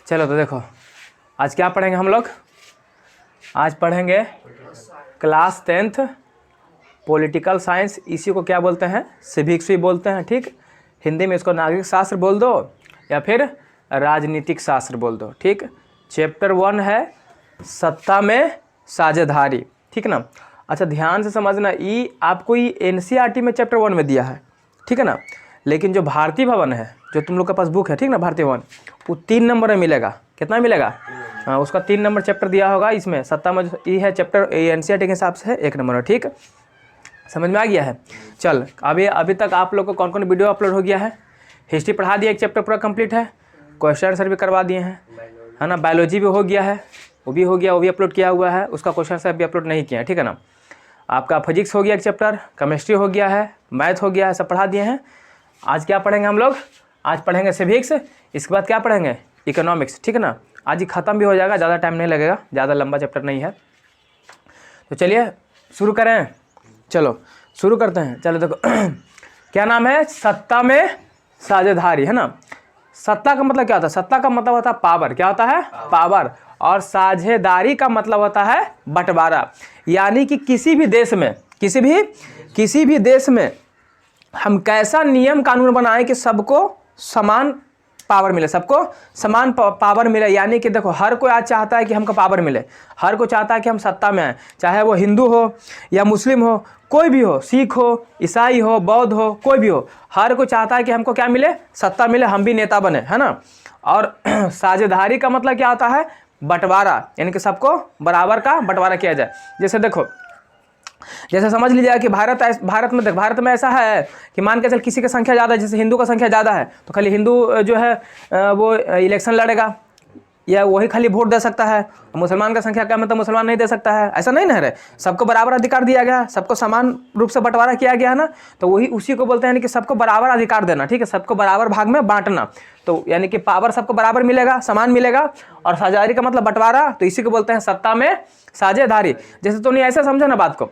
चलो तो देखो आज क्या पढ़ेंगे हम लोग। आज पढ़ेंगे क्लास 10th पॉलिटिकल साइंस। इसी को क्या बोलते हैं, सिविक्स भी बोलते हैं। ठीक, हिंदी में इसको नागरिक शास्त्र बोल दो या फिर राजनीतिक शास्त्र बोल दो। ठीक, चैप्टर 1 है सत्ता में साझेदारी। ठीक ना। अच्छा ध्यान से समझना, ये आपको ये एनसीईआरटी में चैप्टर 1 में दिया है, ठीक है ना। लेकिन जो भारतीय भवन है, जो तुम लोग के पास बुक है, ठीक ना, भारतीय भवन, वो 3 नंबर में मिलेगा। कितना मिलेगा? हाँ, उसका 3 नंबर चैप्टर दिया होगा। इसमें सत्ता में जो ये है चैप्टर एनसीईआरटी के हिसाब से है 1 नंबर। ठीक, समझ में आ गया है। चल अभी तक आप लोग को कौन कौन वीडियो अपलोड हो गया है? हिस्ट्री पढ़ा दिया, एक चैप्टर पूरा कंप्लीट है। क्वेश्चन आंसर भी करवा दिए हैं, है ना। बायोलॉजी भी हो गया है, वो भी हो गया, वो भी अपलोड किया हुआ है। उसका क्वेश्चन आंसर भी अपलोड नहीं किया है, ठीक है ना। आपका फिजिक्स हो गया एक चैप्टर, केमिस्ट्री हो गया है, मैथ हो गया है, सब पढ़ा दिए हैं। आज क्या पढ़ेंगे हम लोग? आज पढ़ेंगे सिविक्स, इसके बाद क्या पढ़ेंगे? इकोनॉमिक्स, ठीक है ना। आज ही ख़त्म भी हो जाएगा, ज़्यादा टाइम नहीं लगेगा, ज़्यादा लंबा चैप्टर नहीं है। तो चलिए शुरू करें। चलो शुरू करते हैं। चलो देखो क्या नाम है? सत्ता में साझेदारी, है ना। सत्ता का मतलब क्या होता है? सत्ता का मतलब होता है पावर। क्या होता है? पावर। और साझेदारी का मतलब होता है बंटवारा। यानी कि किसी भी देश में हम कैसा नियम कानून बनाएं कि सबको समान पावर मिले, सबको समान पावर मिले। यानी कि देखो हर कोई आज चाहता है कि हमको पावर मिले, हर कोई चाहता है कि हम सत्ता में आए, चाहे वो हिंदू हो या मुस्लिम हो, कोई भी हो, सिख हो, ईसाई हो, बौद्ध हो, कोई भी हो, हर कोई चाहता है कि हमको क्या मिले? सत्ता मिले, हम भी नेता बने, है ना। और साझेदारी का मतलब क्या होता है? बंटवारा, यानी कि सबको बराबर का बंटवारा किया जाए। जैसे देखो, जैसे समझ लीजिएगा कि भारत में ऐसा है कि मान के चल किसी की संख्या ज़्यादा है, जैसे हिंदू का संख्या ज़्यादा है तो खाली हिंदू जो है वो इलेक्शन लड़ेगा या वही खाली वोट दे सकता है। मुसलमान का संख्या कम है तो मुसलमान नहीं दे सकता है, ऐसा नहीं ना है। सबको बराबर अधिकार दिया गया, सबको समान रूप से बंटवारा किया गया है ना। तो वही उसी को बोलते हैं कि सबको बराबर अधिकार देना, ठीक है, सबको बराबर भाग में बांटना। तो यानी कि पावर सबको बराबर मिलेगा, समान मिलेगा। और साझेदारी का मतलब बंटवारा, तो इसी को बोलते हैं सत्ता में साझेदारी। जैसे तो नहीं, ऐसे समझो ना बात को।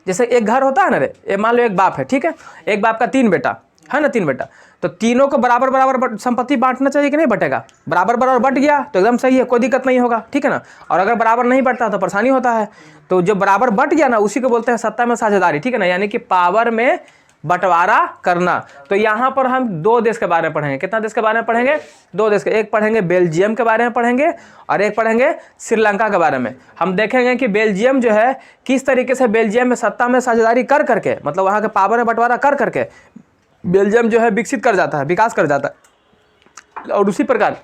जैसे एक घर होता है ना रे, ये मान लो एक बाप है, ठीक है, एक बाप का 3 बेटा है ना, 3 बेटा, तो तीनों को बराबर बराबर संपत्ति बांटना चाहिए कि नहीं बटेगा? बराबर बराबर बट गया तो एकदम सही है, कोई दिक्कत नहीं होगा, ठीक है ना। और अगर बराबर नहीं बटता तो परेशानी होता है। तो जो बराबर बट गया ना, उसी को बोलते हैं सत्ता में साझेदारी, ठीक है ना। यानी कि पावर में बंटवारा करना। तो यहाँ पर हम 2 देश के बारे में पढ़ेंगे। कितना देश के बारे में पढ़ेंगे? 2 देश के। एक पढ़ेंगे बेल्जियम के बारे में पढ़ेंगे और एक पढ़ेंगे श्रीलंका के बारे में। हम देखेंगे कि बेल्जियम जो है किस तरीके से बेल्जियम में सत्ता में साझेदारी कर करके, मतलब वहाँ के पावर में बंटवारा कर करके बेल्जियम जो है विकसित कर जाता है, विकास कर जाता है। और उसी प्रकार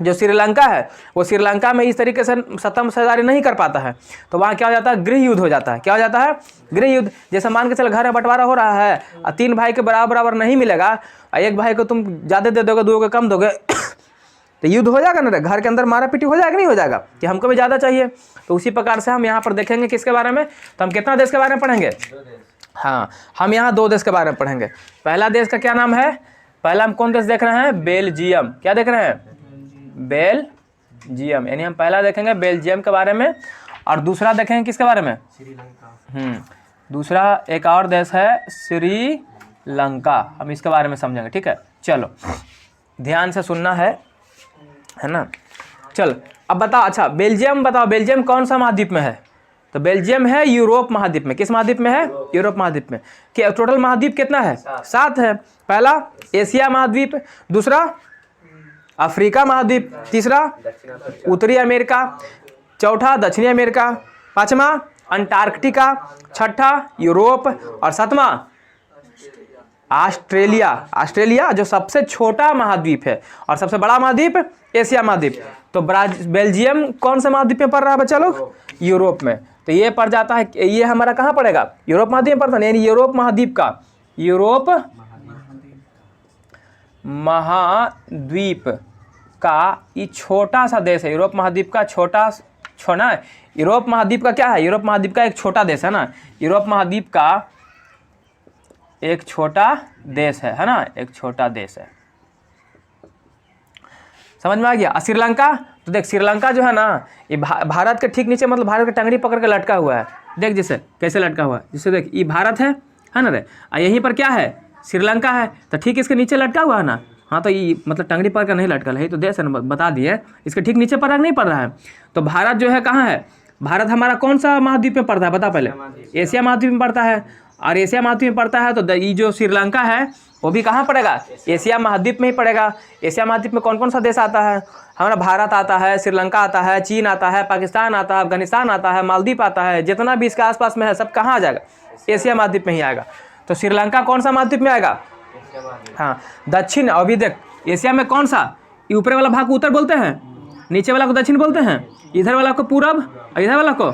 जो श्रीलंका है, वो श्रीलंका में इस तरीके से सत्ता में साझेदारी नहीं कर पाता है, तो वहाँ क्या हो जाता है? गृह युद्ध हो जाता है। क्या हो जाता है? गृह युद्ध। जैसे मान के चल घर में बंटवारा हो रहा है और 3 भाई के बराबर बराबर नहीं मिलेगा और एक भाई को तुम ज़्यादा दे दोगे, 2 को कम दोगे तो युद्ध हो जाएगा ना, घर के अंदर मारा पीटी हो जाएगा, नहीं हो जाएगा कि हमको भी ज़्यादा चाहिए। तो उसी प्रकार से हम यहाँ पर देखेंगे किसके बारे में? तो हम कितना देश के बारे में पढ़ेंगे? हाँ, हम यहाँ 2 देश के बारे में पढ़ेंगे। पहला देश का क्या नाम है? पहला हम कौन देश देख रहे हैं? बेल्जियम। क्या देख रहे हैं? बेल्जियम। यानी हम पहला देखेंगे बेल्जियम के बारे में और दूसरा देखेंगे किसके बारे में? श्रीलंका। दूसरा एक और देश है श्रीलंका, हम इसके बारे में समझेंगे, ठीक है। चलो ध्यान से सुनना है ना। चल अब बताओ, अच्छा बेल्जियम बताओ, बेल्जियम कौन सा महाद्वीप में है? तो बेल्जियम है यूरोप महाद्वीप में। किस महाद्वीप में है? यूरोप महाद्वीप में। कि टोटल महाद्वीप कितना है? 7 है। पहला एशिया महाद्वीप, दूसरा अफ्रीका महाद्वीप, तीसरा उत्तरी अमेरिका, चौथा दक्षिणी अमेरिका, 5वां अंटार्कटिका, 6ठा यूरोप और 7वां ऑस्ट्रेलिया। ऑस्ट्रेलिया जो सबसे छोटा महाद्वीप है और सबसे बड़ा महाद्वीप एशिया महाद्वीप। तो बेल्जियम कौन सा महाद्वीप में पड़ रहा है बच्चा लोग? यूरोप में। तो ये पड़ जाता है, ये हमारा कहाँ पड़ेगा? यूरोप महाद्वीप में पड़ता है। यानी यूरोप महाद्वीप का ये छोटा सा देश है। यूरोप महाद्वीप का छोटा यूरोप महाद्वीप का क्या है? यूरोप महाद्वीप का एक छोटा देश है ना। यूरोप महाद्वीप का एक छोटा देश है ना, एक छोटा देश है। समझ में आ गया? श्रीलंका, तो देख श्रीलंका जो है ना, ये भारत के ठीक नीचे, मतलब भारत के टंगड़ी पकड़ के लटका हुआ है। देख जैसे कैसे लटका हुआ है, जैसे देख ये भारत है ना रे, यहीं पर क्या है? श्रीलंका है। तो ठीक इसके नीचे लटका हुआ है ना, हाँ तो ये मतलब टंगड़ी पर का नहीं लटकल है, तो देश है ना, बता दिए। इसके ठीक नीचे पर नहीं पड़ रहा है। तो भारत जो है कहाँ है, भारत हमारा कौन सा महाद्वीप में पड़ता है बता पहले। एशिया महाद्वीप में पड़ता है। और एशिया महाद्वीप में पड़ता है तो ये जो श्रीलंका है वो भी कहाँ पड़ेगा, एशिया महाद्वीप में ही पड़ेगा। एशिया महाद्वीप में कौन कौन सा देश आता है, हमारा भारत आता है, श्रीलंका आता है, चीन आता है, पाकिस्तान आता है, अफगानिस्तान आता है, मालदीव आता है, जितना भी इसके आसपास में है सब कहाँ आ जाएगा, एशिया महाद्वीप में ही आएगा। तो श्रीलंका कौन सा महाद्वीप में आएगा, हाँ दक्षिण। अभी देख एशिया में कौन सा, ऊपर वाला भाग को उत्तर बोलते हैं, नीचे वाला को दक्षिण बोलते हैं, इधर वाला को पूरब, इधर वाला को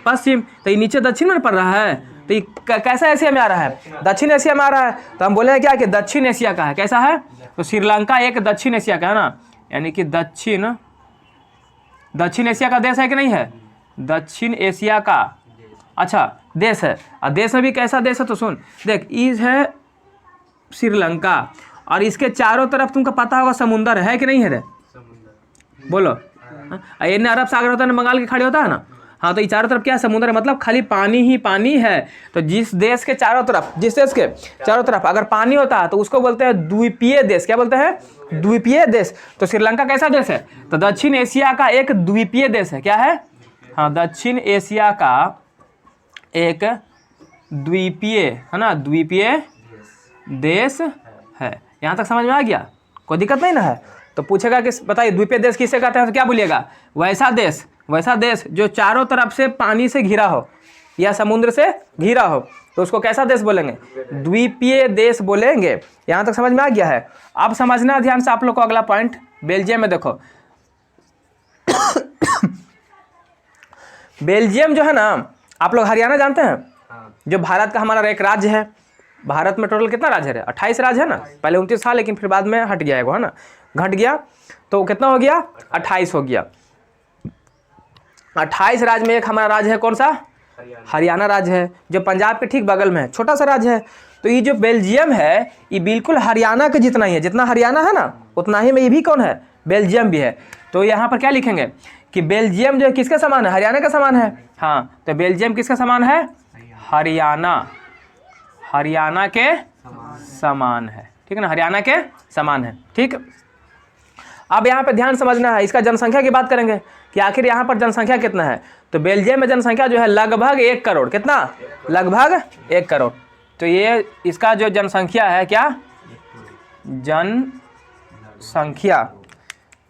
पश्चिम। तो ये नीचे दक्षिण में पड़ रहा है, तो ये कैसा एशिया में आ रहा है, दक्षिण एशिया में आ रहा है। तो हम बोले क्या कि दक्षिण एशिया का है, कैसा है, तो श्रीलंका एक दक्षिण एशिया का है ना, यानी कि दक्षिण एशिया का देश है कि नहीं है, दक्षिण एशिया का अच्छा देश है। और देश में भी कैसा देश है, तो सुन देख, इस है श्रीलंका और इसके चारों तरफ तुमको पता होगा समुंदर है कि नहीं है रे, बोलो। ये ना अरब सागर होता है ना, बंगाल की खाड़ी होता है ना, हाँ तो ये चारों तरफ क्या है, समुद्र है, मतलब खाली पानी ही पानी है। तो जिस देश के चारों तरफ, जिस देश के चारों तरफ अगर पानी होता है तो उसको बोलते हैं द्वीपीय देश। क्या बोलते हैं, द्वीपीय देश। तो श्रीलंका कैसा देश है, तो दक्षिण एशिया का एक द्वीपीय देश है। क्या है, हाँ दक्षिण एशिया का एक द्वीपीय है ना, द्वीपीय देश है। यहाँ तक समझ में आ गया, कोई दिक्कत नहीं ना है। तो पूछेगा कि बताइए द्वीपीय देश किसे कहते हैं, तो क्या बोलिएगा, वैसा देश जो चारों तरफ से पानी से घिरा हो या समुद्र से घिरा हो, तो उसको कैसा देश बोलेंगे, द्वीपीय देश बोलेंगे। यहाँ तक समझ में आ गया है। अब समझना ध्यान से आप लोग को अगला पॉइंट, बेल्जियम में देखो बेल्जियम जो है ना, आप लोग हरियाणा जानते हैं, जो भारत का हमारा एक राज्य है। भारत में टोटल कितना राज्य है, 28 राज्य है ना, पहले 29 था लेकिन फिर बाद में हट गया है ना, घट गया, तो कितना हो गया, 28 हो गया। 28 राज्य में एक हमारा राज्य है, कौन सा, हरियाणा राज्य है, जो पंजाब के ठीक बगल में है, छोटा सा राज्य है। तो ये जो बेल्जियम है ये बिल्कुल हरियाणा के जितना ही है, जितना हरियाणा है ना उतना ही में ये भी कौन है, बेल्जियम भी है। तो यहाँ पर क्या लिखेंगे कि बेल्जियम जो है किसके समान है, हरियाणा के समान है। हाँ तो बेल्जियम किसके समान है, हरियाणा के समान है, ठीक है ना, हरियाणा के समान है, ठीक। अब यहाँ पे ध्यान समझना है, इसका जनसंख्या की बात करेंगे कि आखिर यहाँ पर जनसंख्या कितना है। तो बेल्जियम में जनसंख्या जो है लगभग 1 करोड़, कितना, लगभग 1 करोड़। तो ये इसका जो जनसंख्या है, क्या,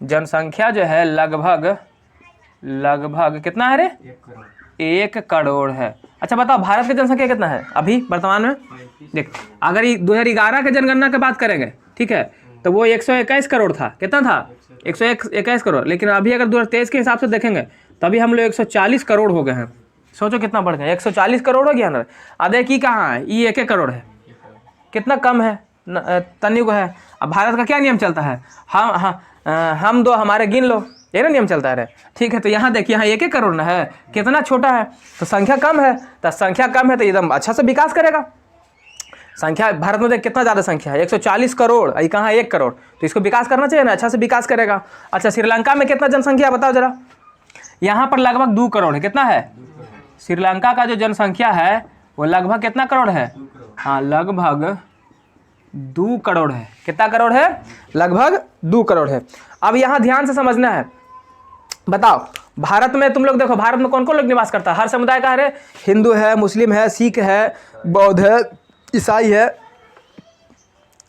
जनसंख्या जो है लगभग कितना है रे, 1 करोड़ है। अच्छा बताओ भारत की जनसंख्या कितना है अभी वर्तमान में, देख अगर 2011 के जनगणना की बात करेंगे, ठीक है, तो वो 121 करोड़ था, कितना था, 121 करोड़। लेकिन अभी अगर 2023 के हिसाब से देखेंगे तभी हम लोग 140 करोड़ हो गए हैं। सोचो कितना बढ़ गया, 140 करोड़ हो गया ना। आधे की कहाँ है, ये 1 करोड़ है, कितना कम है, तनिक है। अब भारत का क्या नियम चलता है, हम दो हमारे गिन लो, ये ना नियम चलता है, ठीक है। तो यहाँ देखिए, यहाँ 1 करोड़ ना है, कितना छोटा है, तो संख्या कम है, तो संख्या कम है तो एकदम अच्छा से विकास करेगा। संख्या भारत में देख कितना ज़्यादा संख्या है, 140 करोड़, ये कहाँ 1 करोड़, तो इसको विकास करना चाहिए ना, अच्छा से विकास करेगा। अच्छा श्रीलंका में कितना जनसंख्या बताओ जरा, यहाँ पर लगभग 2 करोड़ है, कितना है, श्रीलंका का जो जनसंख्या है वो लगभग कितना करोड़ है, हाँ लगभग 2 करोड़ है। कितना करोड़ है, लगभग 2 करोड़ है। अब यहाँ ध्यान से समझना है, बताओ भारत में तुम लोग देखो, भारत में कौन कौन लोग निवास करता है, हर समुदाय का है, हिंदू है, मुस्लिम है, सिख है, बौद्ध है, ईसाई है,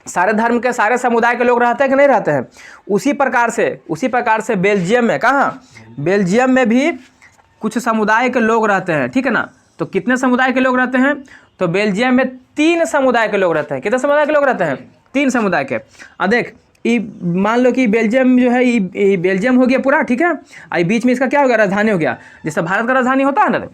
सारे धर्म के सारे समुदाय के लोग रहते हैं कि नहीं रहते हैं। उसी प्रकार से बेल्जियम में, कहाँ, बेल्जियम में भी कुछ समुदाय के लोग रहते हैं, ठीक है ना। तो कितने समुदाय के लोग रहते हैं, तो बेल्जियम में 3 समुदाय के लोग रहते हैं। कितने समुदाय के लोग रहते हैं, 3 समुदाय के। देख ये मान लो कि बेल्जियम जो है ये बेल्जियम हो गया पूरा, ठीक है। और बीच में इसका क्या हो गया, राजधानी हो गया, जैसे भारत का राजधानी होता है ना,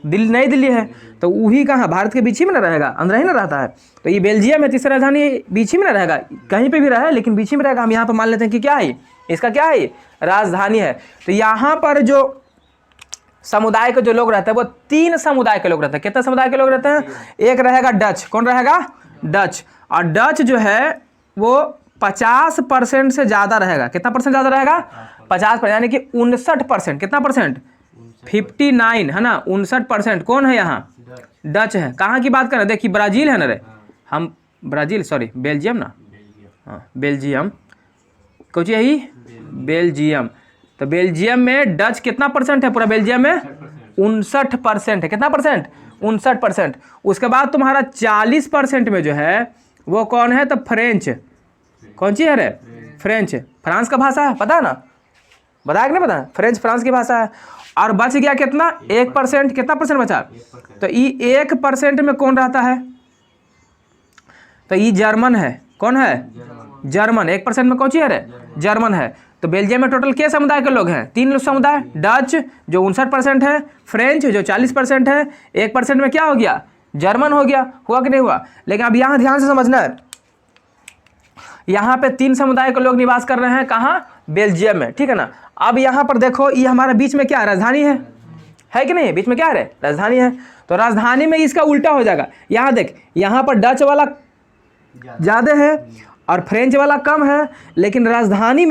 नई दिल्ली है, तो वही कहाँ भारत के बीच ही में ना रहेगा, अंदर ही ना रहता है। तो ये बेल्जियम है, तीसरा राजधानी बीच ही में ना रहेगा, कहीं पे भी रहे लेकिन बीच ही में रहेगा। हम यहाँ पर मान लेते हैं कि क्या है, इसका क्या है, राजधानी है। तो यहाँ पर जो समुदाय के जो लोग रहते हैं वो 3 समुदाय के लोग रहते हैं। कितने समुदाय के लोग रहते हैं, एक रहेगा डच, कौन रहेगा, डच। और डच जो है वो 50% से ज़्यादा रहेगा। कितना परसेंट ज़्यादा रहेगा, 50%, यानी कि 59%। कितना परसेंट, 59 है ना, 59% कौन है यहाँ, डच है। कहाँ की बात कर रहे हैं, देखिए ब्राज़ील है ना रे, हम ब्राज़ील, सॉरी बेल्जियम ना, हाँ बेल्जियम, कौन सी है ये? बेल्जियम। तो बेल्जियम में डच कितना परसेंट है? पूरा बेल्जियम में 59% है। कितना परसेंट? 59%। उसके बाद तुम्हारा 40% में जो है वो कौन है? तो फ्रेंच। कौन सी है रे? फ्रेंच। फ्रांस का भाषा है, पता है ना? बताया कि नहीं पता? फ्रेंच फ्रांस की भाषा है। और बच गया कितना? 1%। कितना परसेंट बचा? तो ये 1% में कौन रहता है? तो ये जर्मन है। कौन है? जर्मन। 1% में कौन सी है रे? जर्मन है। तो बेल्जियम में टोटल क्या समुदाय के लोग हैं? 3 समुदाय। डच जो 59% है, फ्रेंच जो 40% है, 1% में क्या हो गया? जर्मन हो गया। हुआ कि नहीं हुआ? लेकिन अब यहाँ ध्यान से समझना है, यहाँ पे 3 समुदाय के लोग निवास कर रहे हैं। कहाँ? बेल्जियम में, ठीक है ना। अब यहाँ पर देखो, ये हमारा बीच में क्या है? राजधानी है कि नहीं? बीच में क्या है? राजधानी है। तो राजधानी में इसका उल्टा हो जाएगा। यहाँ देख, यहाँ पर डच वाला ज़्यादा है और फ्रेंच वाला कम है, लेकिन राजधानी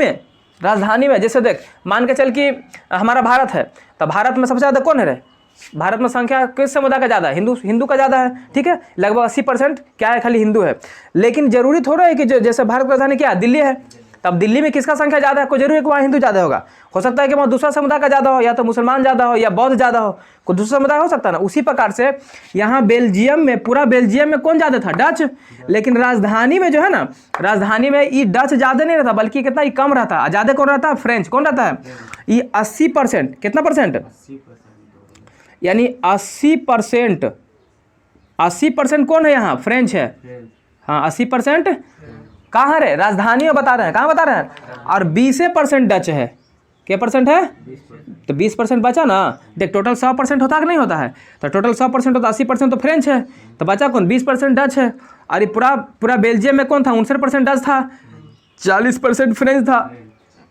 में जैसे देख, मान के चल कि हमारा भारत है, तो भारत में सबसे ज़्यादा कौन है रे? भारत में संख्या किस समुदाय का ज़्यादा है? हिंदू का ज़्यादा है, ठीक है। लगभग 80% क्या है? खाली हिंदू है। लेकिन जरूरी थोड़ा है कि जैसे भारत की राजधानी क्या है? दिल्ली है, तब दिल्ली में किसका संख्या ज़्यादा है? कोई जरूरी है कि वहाँ हिंदू ज़्यादा होगा? हो सकता है कि वहाँ दूसरा समुदाय का ज़्यादा हो, या तो मुसलमान ज़्यादा हो, या बौद्ध ज़्यादा हो, कोई दूसरा समुदाय हो सकता है ना। उसी प्रकार से यहाँ बेल्जियम में, पूरा बेल्जियम में कौन ज़्यादा था? डच। लेकिन राजधानी में जो है ना, राजधानी में ये डच ज़्यादा नहीं रहता, बल्कि कितना ये कम रहता है। ज़्यादा कौन रहता है? फ्रेंच। कौन रहता है? ये 80%। कितना परसेंट? यानी 80% कौन है यहाँ? फ्रेंच है। हाँ, 80% कहाँ है? राजधानी में बता रहे हैं। कहाँ बता रहे हैं? और 20% डच है। क्या परसेंट है? तो 20% बचा ना। देख, टोटल 100% होता है कि नहीं होता है? तो टोटल 100% होता, 80% तो फ्रेंच है, तो बचा कौन? 20% डच है। और ये पूरा बेल्जियम में कौन था? 59% डच था, 40% फ्रेंच था,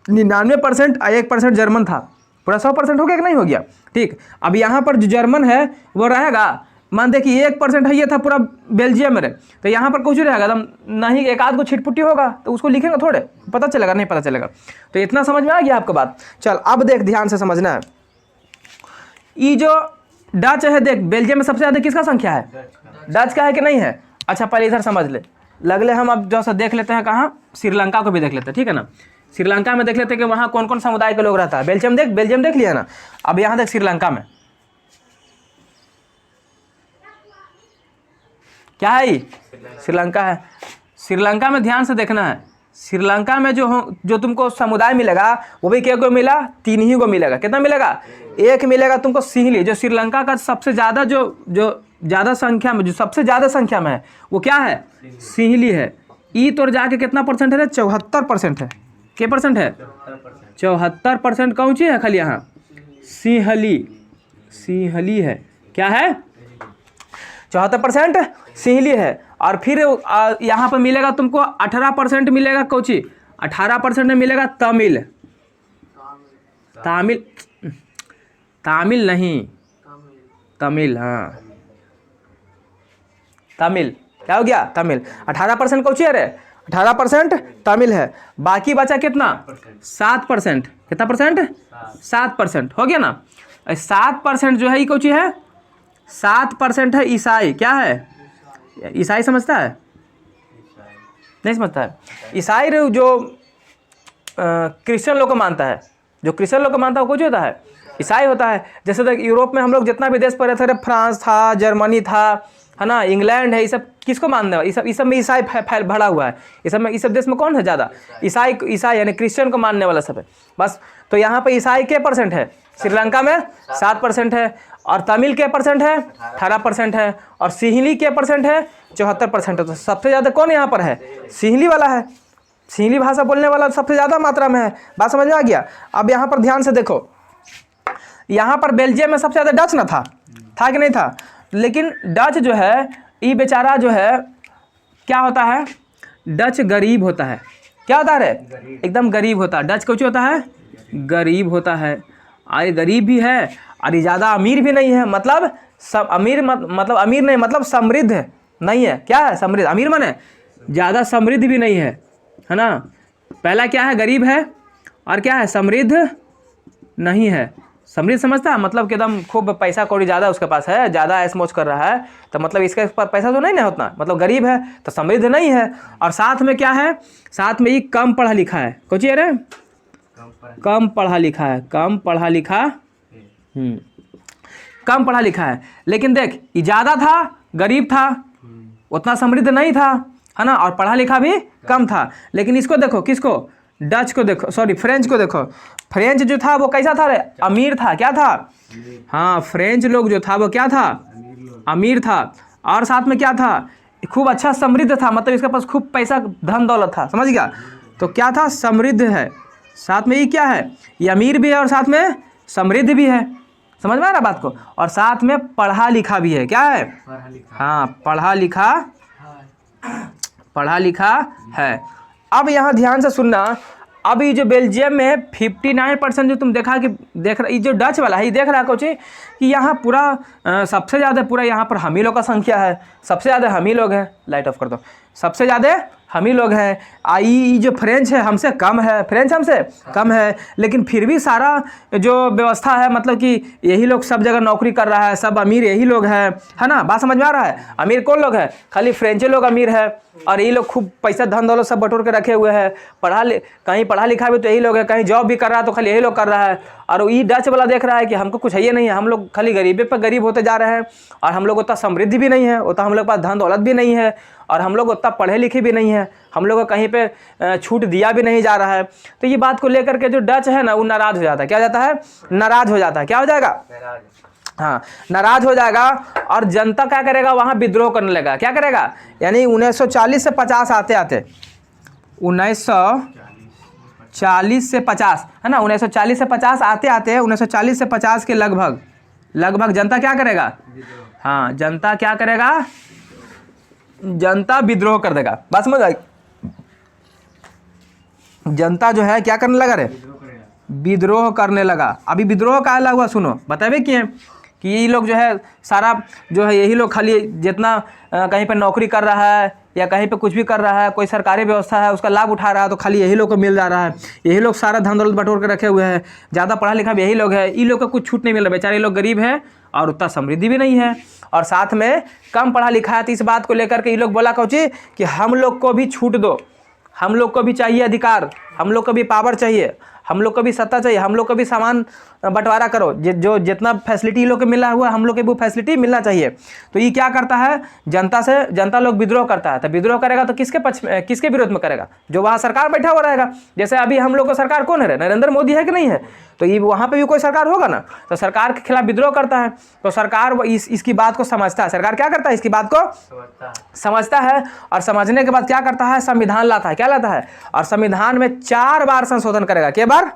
99% और 1% जर्मन था। पूरा 100% हो गया कि नहीं हो गया? ठीक। अब यहाँ पर जो जर्मन है वो रहेगा। मान देखिए 1% है, ये था पूरा बेल्जियम में, तो यहाँ पर कुछ रहेगा एकदम नहीं, एक आध को छिटपुटी होगा, तो उसको लिखेंगे थोड़े, पता चलेगा? नहीं पता चलेगा। तो इतना समझ में आ गया आपको बात? चल अब देख, ध्यान से समझना है। ये जो डच है, देख बेल्जियम में सबसे ज़्यादा किसका संख्या है? डच का है कि नहीं है? अच्छा, पहले इधर समझ ले। लगले हम अब जो सा देख लेते हैं, कहाँ? श्रीलंका को भी देख लेते हैं, ठीक है ना। श्रीलंका में देख लेते हैं कि वहाँ कौन कौन समुदाय के लोग रहता है। बेल्जियम देख लिया ना। अब यहाँ देख, श्रीलंका में क्या है? श्रीलंका है। श्रीलंका में ध्यान से देखना है। श्रीलंका में जो तुमको समुदाय मिलेगा, वो भी क्या को मिला? 3 ही को मिलेगा। कितना मिलेगा? एक मिलेगा तुमको सिंहली, जो श्रीलंका का सबसे ज़्यादा जो ज़्यादा संख्या में, जो सबसे ज़्यादा संख्या में है, वो क्या है? सिंहली है। ई तो जाके कितना परसेंट है? 74% है। क्या परसेंट है? 74% कौन सी है? खाली यहाँ सिंहली है। क्या है? 74% सिंहली है। और फिर यहाँ पर मिलेगा तुमको 18% मिलेगा कोची? 18% में मिलेगा तमिल। तमिल नहीं, तमिल। हाँ, तमिल। क्या हो गया? तमिल। 18% कोची है रे? 18% तमिल है। बाकी बचा कितना? 7%। कितना परसेंट? 7% हो गया ना। 7% जो है ये कोची है? 7% है ईसाई। क्या है? ईसाई समझता है? नहीं समझता है। ईसाई जो क्रिश्चियन लोग को मानता है, जो क्रिश्चियन लोग को मानता है, वो कुछ होता है? ईसाई होता है। जैसे तक यूरोप में हम लोग जितना भी देश पढ़े थे, फ्रांस था, जर्मनी था, है ना, इंग्लैंड है, ये सब किसको मानते हैं? ये सब में ईसाई भरा हुआ है। ये सब देश में कौन है ज़्यादा? ईसाई यानी क्रिश्चियन को मानने वाला सब है बस। तो यहाँ पे ईसाई के परसेंट है? श्रीलंका में 7% है। और तमिल के परसेंट है? 18% है। और सिंहली के परसेंट है? 74% है। तो सबसे ज़्यादा कौन यहाँ पर है? सिंहली वाला है। सिंहली भाषा बोलने वाला सबसे ज़्यादा मात्रा में है। बात समझ में आ गया? अब यहाँ पर ध्यान से देखो, यहाँ पर बेल्जियम में सबसे ज़्यादा डच ना था कि नहीं था? लेकिन डच जो है, ये बेचारा जो है, क्या होता है? डच गरीब होता है। क्या होता है? एकदम गरीब होता है। डच कुछ होता है? गरीब होता है। और गरीब भी है और ये ज़्यादा अमीर भी नहीं है। मतलब सब अमीर मतलब अमीर नहीं, मतलब समृद्ध नहीं है। क्या है? समृद्ध। अमीर माने ज़्यादा समृद्ध भी नहीं है ना। पहला क्या है? गरीब है। और क्या है? समृद्ध नहीं है। समृद्ध समझता है मतलब कि एकदम खूब पैसा कौड़ी ज़्यादा उसके पास है, ज़्यादा ऐश मौज कर रहा है, तो मतलब इसके पास पैसा तो नहीं ना उतना, मतलब गरीब है तो समृद्ध नहीं है। और साथ में क्या है, साथ में ये कम पढ़ा लिखा है। कुछ अरे कम पढ़ा लिखा है, कम पढ़ा लिखा, कम पढ़ा लिखा है। लेकिन देख ये ज़्यादा था, गरीब था, उतना समृद्ध नहीं था, है ना, और पढ़ा लिखा भी कम था। लेकिन इसको देखो, किसको, डच को देखो, सॉरी फ्रेंच को देखो। फ्रेंच जो था वो कैसा था रे, अमीर था। क्या था, हाँ फ्रेंच लोग जो था वो क्या था, अमीर था। और साथ में क्या था, खूब अच्छा समृद्ध था, मतलब इसके पास खूब पैसा धन दौलत था, समझ गया। तो क्या था, समृद्ध है। साथ में ये क्या है, ये अमीर भी है और साथ में समृद्ध भी है, समझ में आ रहा बात को। और साथ में पढ़ा लिखा भी है। क्या है, हाँ पढ़ा लिखा, पढ़ा लिखा है। अब यहाँ ध्यान से सुनना, अब ये जो बेल्जियम में 59% जो तुम देखा कि देख रहा, ये जो डच वाला है ये देख रहा है कुछ कि यहाँ पूरा सबसे ज़्यादा पूरा यहाँ पर हम ही लोग का संख्या है, सबसे ज़्यादा हम ही लोग हैं। लाइट ऑफ कर दो। सबसे ज़्यादा हम ही लोग हैं। आई जो फ्रेंच है हमसे कम है, फ्रेंच हमसे कम है, लेकिन फिर भी सारा जो व्यवस्था है मतलब कि यही लोग सब जगह नौकरी कर रहा है, सब अमीर यही लोग हैं, है ना, बात समझ में आ रहा है। अमीर कौन लोग है, खाली फ्रेंचे लोग अमीर है, और ये लोग खूब पैसा धन दौलत सब बटोर के रखे हुए हैं। कहीं पढ़ा लिखा भी तो यही लोग है, कहीं जॉब भी कर रहा है तो खाली यही लोग कर रहा है। और ये डच वाला देख रहा है कि हमको कुछ है ये नहीं है, हम लोग खाली गरीबी पर गरीब होते जा रहे हैं, और हम लोग उतना समृद्धि भी नहीं है, उतना हम लोग के पास धन दौलत भी नहीं है, और हम लोग उतना पढ़े लिखे भी नहीं है, हम लोग को कहीं पे छूट दिया भी नहीं जा रहा है। तो ये बात को लेकर के जो डच है ना वो नाराज हो जाता है। क्या हो जाता है, नाराज हो जाता है। क्या हो जाएगा, हाँ नाराज हो जाएगा। और जनता क्या करेगा, वहाँ विद्रोह करने लगा। क्या करेगा, यानी 1940 से 50 आते आते 1940 से 50 है ना, 1940 से 50 आते आते 1940 से 50 के लगभग जनता क्या करेगा, हाँ जनता क्या करेगा, जनता विद्रोह कर देगा। बात समझ आई, जनता जो है क्या करने लगा रे, विद्रोह करने लगा। अभी विद्रोह का अलग हुआ, सुनो बतावे कि ये लोग जो है सारा जो है यही लोग खाली जितना कहीं पे नौकरी कर रहा है या कहीं पे कुछ भी कर रहा है, कोई सरकारी व्यवस्था है उसका लाभ उठा रहा है, तो खाली यही लोग को मिल जा रहा है, यही लोग सारा धन दौलत बटोर के रखे हुए हैं, ज़्यादा पढ़ा लिखा भी यही लोग है, ये लोग को कुछ छूट नहीं मिल रहा, बेचारे लोग गरीब है और उतना समृद्धि भी नहीं है, और साथ में कम पढ़ा लिखा है। तो इस बात को लेकर के ये लोग बोला कौची कि हम लोग को भी छूट दो, हम लोग को भी चाहिए अधिकार, हम लोग को भी पावर चाहिए, हम लोग को भी सत्ता चाहिए, हम लोग को भी सामान बंटवारा करो, जो जितना फैसिलिटी लोग को मिला हुआ हम लोग को वो फैसिलिटी मिलना चाहिए। तो ये क्या करता है, जनता लोग विद्रोह करता है। तो विद्रोह करेगा तो किसके पक्ष में, किसके विरोध में करेगा, जो वहाँ सरकार बैठा हुआ रहेगा। जैसे अभी हम लोग को सरकार कौन है, नरेंद्र मोदी है कि नहीं है, तो ये वहाँ पे भी कोई सरकार होगा ना, तो सरकार के खिलाफ विद्रोह करता है। तो सरकार इसकी बात को समझता है, सरकार क्या करता है, इसकी बात को समझता है, और समझने के बाद क्या करता है, संविधान लाता है। क्या लाता है, और संविधान में 4 बार संशोधन करेगा। क्या बार,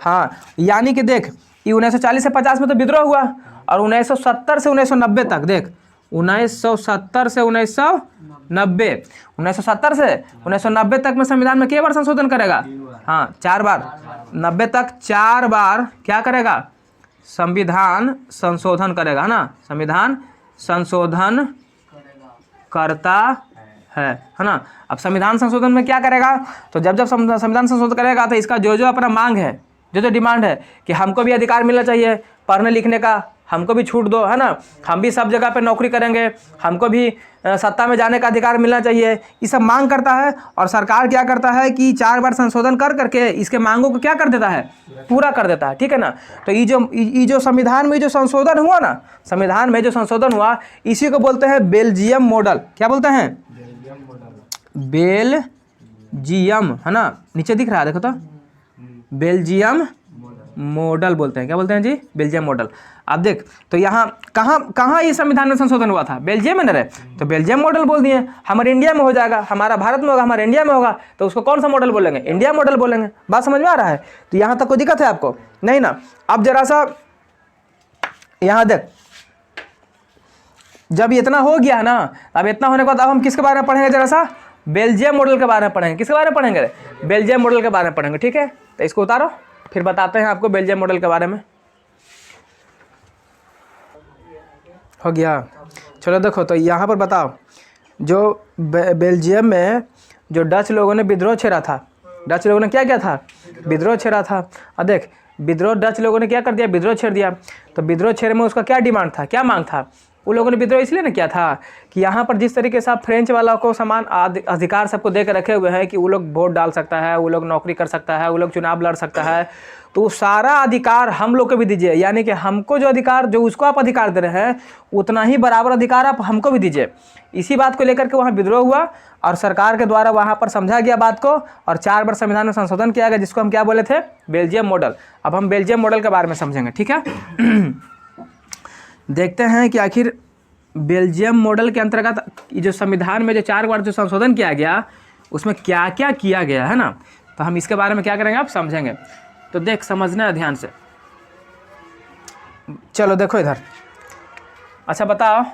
हाँ, यानी कि देख ये 1940 से 50 में तो विद्रोह हुआ, और 1970 से 1990 तक देख, 1970 से 1990 तक में संविधान में कितने बार संशोधन करेगा, हाँ 4 बार, 90 तक 4 बार क्या करेगा, संविधान संशोधन करेगा, है ना, संविधान संशोधन करता है ना। अब संविधान संशोधन में क्या करेगा, तो जब संविधान संशोधन करेगा तो इसका जो अपना मांग है, जो डिमांड है कि हमको भी अधिकार मिलना चाहिए पढ़ने लिखने का, हमको भी छूट दो, है ना, हम भी सब जगह पे नौकरी करेंगे, हमको भी सत्ता में जाने का अधिकार मिलना चाहिए, ये सब मांग करता है। और सरकार क्या करता है कि 4 बार संशोधन कर करके इसके मांगों को क्या कर देता है, पूरा कर देता है, ठीक है ना। तो ये जो संविधान में जो संशोधन हुआ ना, संविधान में जो संशोधन हुआ इसी को बोलते हैं बेल्जियम मॉडल। क्या बोलते हैं, बेल्जियम, है ना, नीचे दिख रहा है देखो तो, बेल्जियम मॉडल बोलते हैं। क्या बोलते हैं जी, बेल्जियम मॉडल। अब देख तो यहाँ कहाँ ये संविधान में संशोधन हुआ था, बेल्जियम में न रहे, तो बेल्जियम मॉडल बोल दिए। हमारे इंडिया में हो जाएगा, हमारा भारत में होगा, हमारे इंडिया में होगा, तो उसको कौन सा मॉडल बोलेंगे, इंडिया मॉडल बोलेंगे। बात समझ में आ रहा है, तो यहाँ तक कोई दिक्कत है आपको नहीं ना। अब जरा सा यहाँ देख, जब इतना हो गया है ना, अब इतना होने के बाद अब हम किसके बारे में पढ़ेंगे, जरा सा बेल्जियम मॉडल के बारे में पढ़ेंगे। किसके बारे में पढ़ेंगे, बेल्जियम मॉडल के बारे में पढ़ेंगे, ठीक है। तो इसको उतारो, फिर बताते हैं आपको बेल्जियम मॉडल के बारे में। हो गया, चलो देखो तो यहाँ पर बताओ, जो बेल्जियम में जो डच लोगों ने विद्रोह छेड़ा था, डच लोगों ने क्या किया था, विद्रोह छेड़ा था। अब देख विद्रोह डच लोगों ने क्या कर दिया, विद्रोह छेड़ दिया। तो विद्रोह छेड़ में उसका क्या डिमांड था, क्या मांग था, उन लोगों ने विद्रोह इसलिए ना किया था कि यहाँ पर जिस तरीके से आप फ्रेंच वाला को समान अधिकार सबको दे कर रखे हुए हैं कि वो लोग वोट डाल सकता है, वो लोग नौकरी कर सकता है, वो लोग चुनाव लड़ सकता है, तो सारा अधिकार हम लोग को भी दीजिए। यानी कि हमको जो अधिकार, जो उसको आप अधिकार दे रहे हैं, उतना ही बराबर अधिकार आप हमको भी दीजिए। इसी बात को लेकर के वहाँ विद्रोह हुआ और सरकार के द्वारा वहाँ पर समझा गया बात को, और 4 बार संविधान में संशोधन किया गया, जिसको हम क्या बोले थे, बेल्जियम मॉडल। अब हम बेल्जियम मॉडल के बारे में समझेंगे, ठीक है। देखते हैं कि आखिर बेल्जियम मॉडल के अंतर्गत जो संविधान में जो 4 बार जो संशोधन किया गया, उसमें क्या क्या किया गया है ना, तो हम इसके बारे में क्या करेंगे, आप समझेंगे। तो देख, समझना है ध्यान से। चलो देखो इधर। अच्छा बताओ,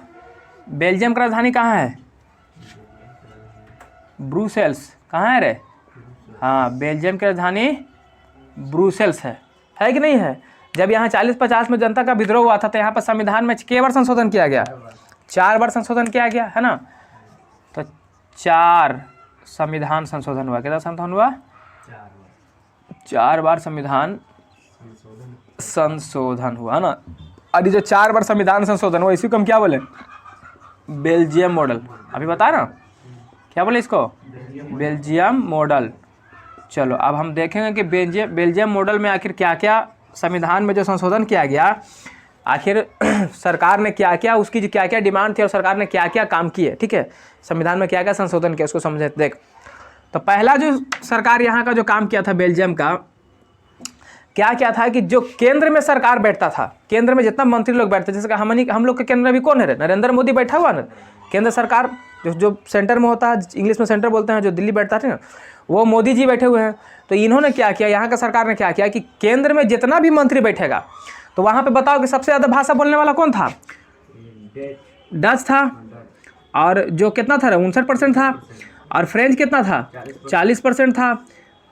बेल्जियम की राजधानी कहाँ है, ब्रुसेल्स। कहाँ है रे, हाँ, बेल्जियम की राजधानी ब्रुसेल्स है कि नहीं है। जब यहाँ 40-50 में जनता का विद्रोह हुआ था, तो यहाँ पर संविधान में कितने बार संशोधन किया गया, 4 बार संशोधन किया गया है ना। तो 4 संविधान संशोधन हुआ, कितना संशोधन हुआ, 4 बार संविधान संशोधन हुआ है ना। और ये जो 4 बार संविधान संशोधन हुआ, इसी को हम क्या बोले, बेल्जियम मॉडल। अभी बता ना क्या बोले इसको, बेल्जियम मॉडल। चलो अब हम देखेंगे कि बेल्जियम मॉडल में आखिर क्या क्या संविधान में जो संशोधन किया गया, आखिर सरकार ने क्या क्या, उसकी जो क्या क्या डिमांड थी और सरकार ने क्या क्या काम किए, ठीक है, संविधान में क्या क्या संशोधन किया, उसको समझे। देख, तो पहला जो सरकार यहाँ का जो काम किया था बेल्जियम का, क्या क्या था कि जो केंद्र में सरकार बैठता था, केंद्र में जितना मंत्री लोग बैठते, जैसे कि हम लोग के केंद्र में भी कौन है, नरेंद्र मोदी बैठा हुआ ना, केंद्र सरकार जो सेंटर में होता है, इंग्लिश में सेंटर बोलते हैं, जो दिल्ली बैठता है ना, वो मोदी जी बैठे हुए हैं। तो इन्होंने क्या किया, यहाँ का सरकार ने क्या किया कि केंद्र में जितना भी मंत्री बैठेगा, तो वहाँ पे बताओ कि सबसे ज़्यादा भाषा बोलने वाला कौन था, डच था, और जो कितना था, 59% था, और फ्रेंच कितना था, 40%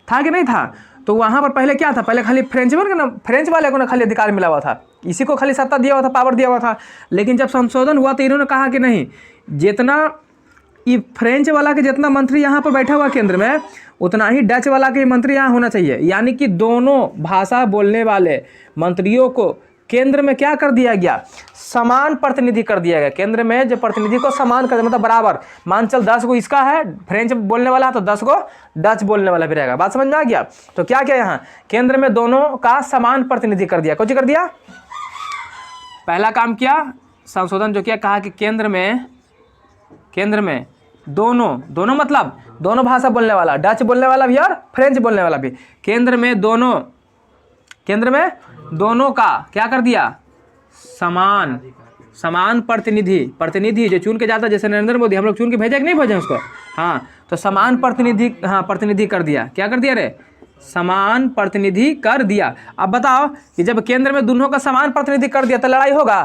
था कि नहीं था। तो वहाँ पर पहले क्या था, पहले खाली फ्रेंच वाले को ना खाली अधिकार मिला हुआ था, इसी को खाली सत्ता दिया हुआ था, पावर दिया हुआ था। लेकिन जब संशोधन हुआ तो इन्होंने कहा कि नहीं, जितना ये फ्रेंच वाला के जितना मंत्री यहाँ पर बैठा हुआ केंद्र में, उतना ही डच वाला के मंत्री यहाँ होना चाहिए। यानी कि दोनों भाषा बोलने वाले मंत्रियों को केंद्र में क्या कर दिया गया, समान प्रतिनिधि कर दिया गया। केंद्र में जो प्रतिनिधि को समान कर, मतलब बराबर, मान चल 10 को इसका है फ्रेंच बोलने वाला, तो 10 को डच बोलने वाला भी रहेगा। बात समझ में आ गया। तो क्या किया, यहाँ केंद्र में दोनों का समान प्रतिनिधि कर दिया। कुछ कर दिया, पहला काम किया संशोधन जो किया, कहा कि केंद्र में दोनों मतलब दोनों भाषा बोलने वाला, डच बोलने वाला भी और फ्रेंच बोलने वाला भी, केंद्र में दोनों का क्या कर दिया, समान प्रतिनिधि जो चुन के जाता, जैसे नरेंद्र मोदी, हम लोग चुन के भेजे कि नहीं भेजे उसको, हाँ, तो समान प्रतिनिधि कर दिया। क्या कर दिया रे, समान प्रतिनिधि कर दिया। अब बताओ कि जब केंद्र में दोनों का समान प्रतिनिधि कर दिया तो लड़ाई होगा,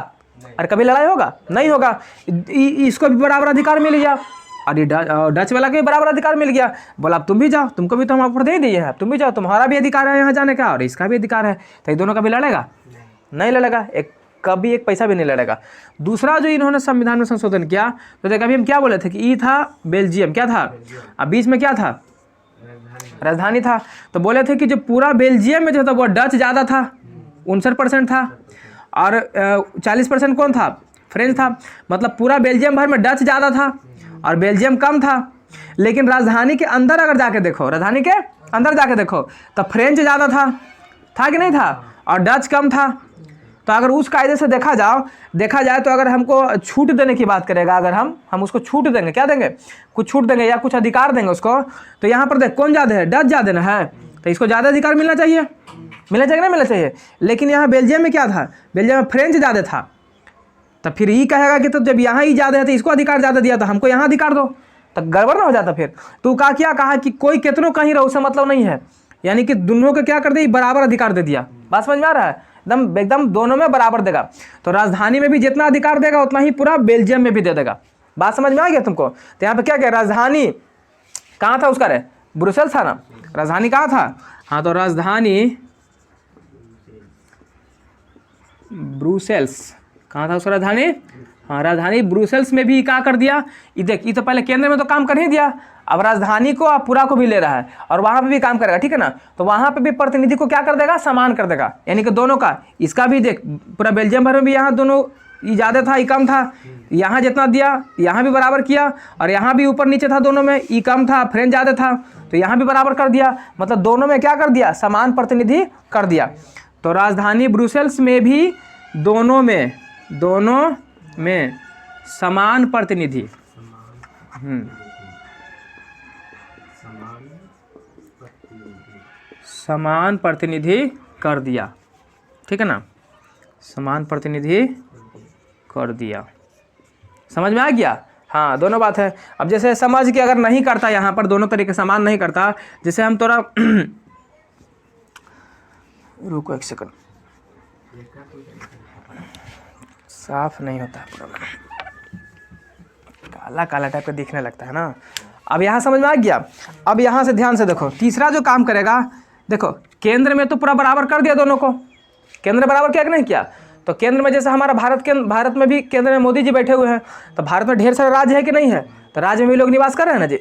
और कभी लड़ाई होगा नहीं होगा। इसको भी बराबर अधिकार मिल गया, और ये डच वाला के भी बराबर अधिकार मिल गया। बोला अब तुम भी जाओ, तुमको भी तो हम ऑफर दे दिए हैं, तुम भी जाओ, तुम्हारा भी अधिकार है यहाँ जाने का, और इसका भी अधिकार है। तो ये दोनों का भी लड़ेगा, नहीं लड़ेगा, कभी एक पैसा भी नहीं लड़ेगा। दूसरा जो इन्होंने संविधान में संशोधन किया, तो देखा अभी हम क्या बोले थे कि ई था बेल्जियम, क्या था, अब बीच में क्या था, राजधानी था। तो बोले थे कि जो पूरा बेल्जियम में जो था वो डच ज़्यादा था, 59% था, और 40% कौन था, फ्रेंच था। मतलब पूरा बेल्जियम भर में डच ज़्यादा था और बेल्जियम कम था। लेकिन राजधानी के अंदर अगर जाके देखो, राजधानी के अंदर जाके देखो, तो फ्रेंच ज़्यादा था कि नहीं था, और डच कम था। तो अगर उस कायदे से देखा जाए तो अगर हमको छूट देने की बात करेगा, अगर हम उसको छूट देंगे, क्या देंगे, कुछ छूट देंगे या कुछ अधिकार देंगे उसको, तो यहाँ पर देख कौन ज़्यादा है, डच ज़्यादा ना है, तो इसको ज़्यादा अधिकार मिलना चाहिए नहीं मिलना चाहिए। लेकिन यहाँ बेल्जियम में क्या था, बेल्जियम में फ्रेंच ज़्यादा था। तो फिर ये कहेगा कि तो जब यहाँ ही ज़्यादा है तो इसको अधिकार ज़्यादा दिया, तो हमको यहाँ अधिकार दो, तो गड़बड़ ना हो जाता। फिर तो कहा कि कोई कितनों कहीं रहो, उससे मतलब नहीं है। यानी कि दोनों को क्या कर दिया, बराबर अधिकार दे दिया। बात समझ में आ रहा है, एकदम दोनों में बराबर देगा। तो राजधानी में भी जितना अधिकार देगा उतना ही पूरा बेल्जियम में भी दे देगा। बात समझ में आ गया तुमको। तो यहाँ पे क्या राजधानी कहाँ था उसका, रे ब्रुसेल्स था ना, राजधानी कहाँ था, हाँ, तो राजधानी ब्रुसेल्स कहाँ था उसका राजधानी, हाँ, राजधानी ब्रुसेल्स में भी क्या कर दिया, ये देख, ये तो पहले केंद्र में तो काम कर ही दिया, अब राजधानी को आप पूरा को भी ले रहा है और वहाँ पे भी काम करेगा, ठीक है ना। तो वहाँ पे भी प्रतिनिधि को क्या कर देगा, समान कर देगा, यानी कि दोनों का, इसका भी देख पूरा बेल्जियम भर में भी यहाँ दोनों, ये ज़्यादा था ये कम था, यहाँ जितना दिया यहाँ भी बराबर किया, और यहाँ भी ऊपर नीचे था दोनों में, ये कम था फ्रेंच ज़्यादा था तो यहाँ भी बराबर कर दिया, मतलब दोनों में क्या कर दिया, समान प्रतिनिधि कर दिया। तो राजधानी ब्रुसेल्स में भी दोनों में समान प्रतिनिधि, समान प्रतिनिधि कर दिया, ठीक है ना, समान प्रतिनिधि कर दिया। समझ में आ गया। हाँ, दोनों बात है। अब जैसे समझ के अगर नहीं करता, यहाँ पर दोनों तरीके समान नहीं करता, जैसे हम थोड़ा रुको एक सेकंड, साफ नहीं होता पूरा, काला काला टाइप का दिखने लगता है ना। अब यहाँ समझ में आ गया। अब यहाँ से ध्यान से देखो, तीसरा जो काम करेगा, देखो केंद्र में तो पूरा बराबर कर दिया दोनों को, केंद्र बराबर क्या नहीं किया। तो केंद्र में जैसे हमारा भारत में भी केंद्र में मोदी जी बैठे हुए हैं, तो भारत में ढेर सारे राज्य है कि नहीं है, तो राज्य में भी लोग निवास कर रहे हैं ना जी।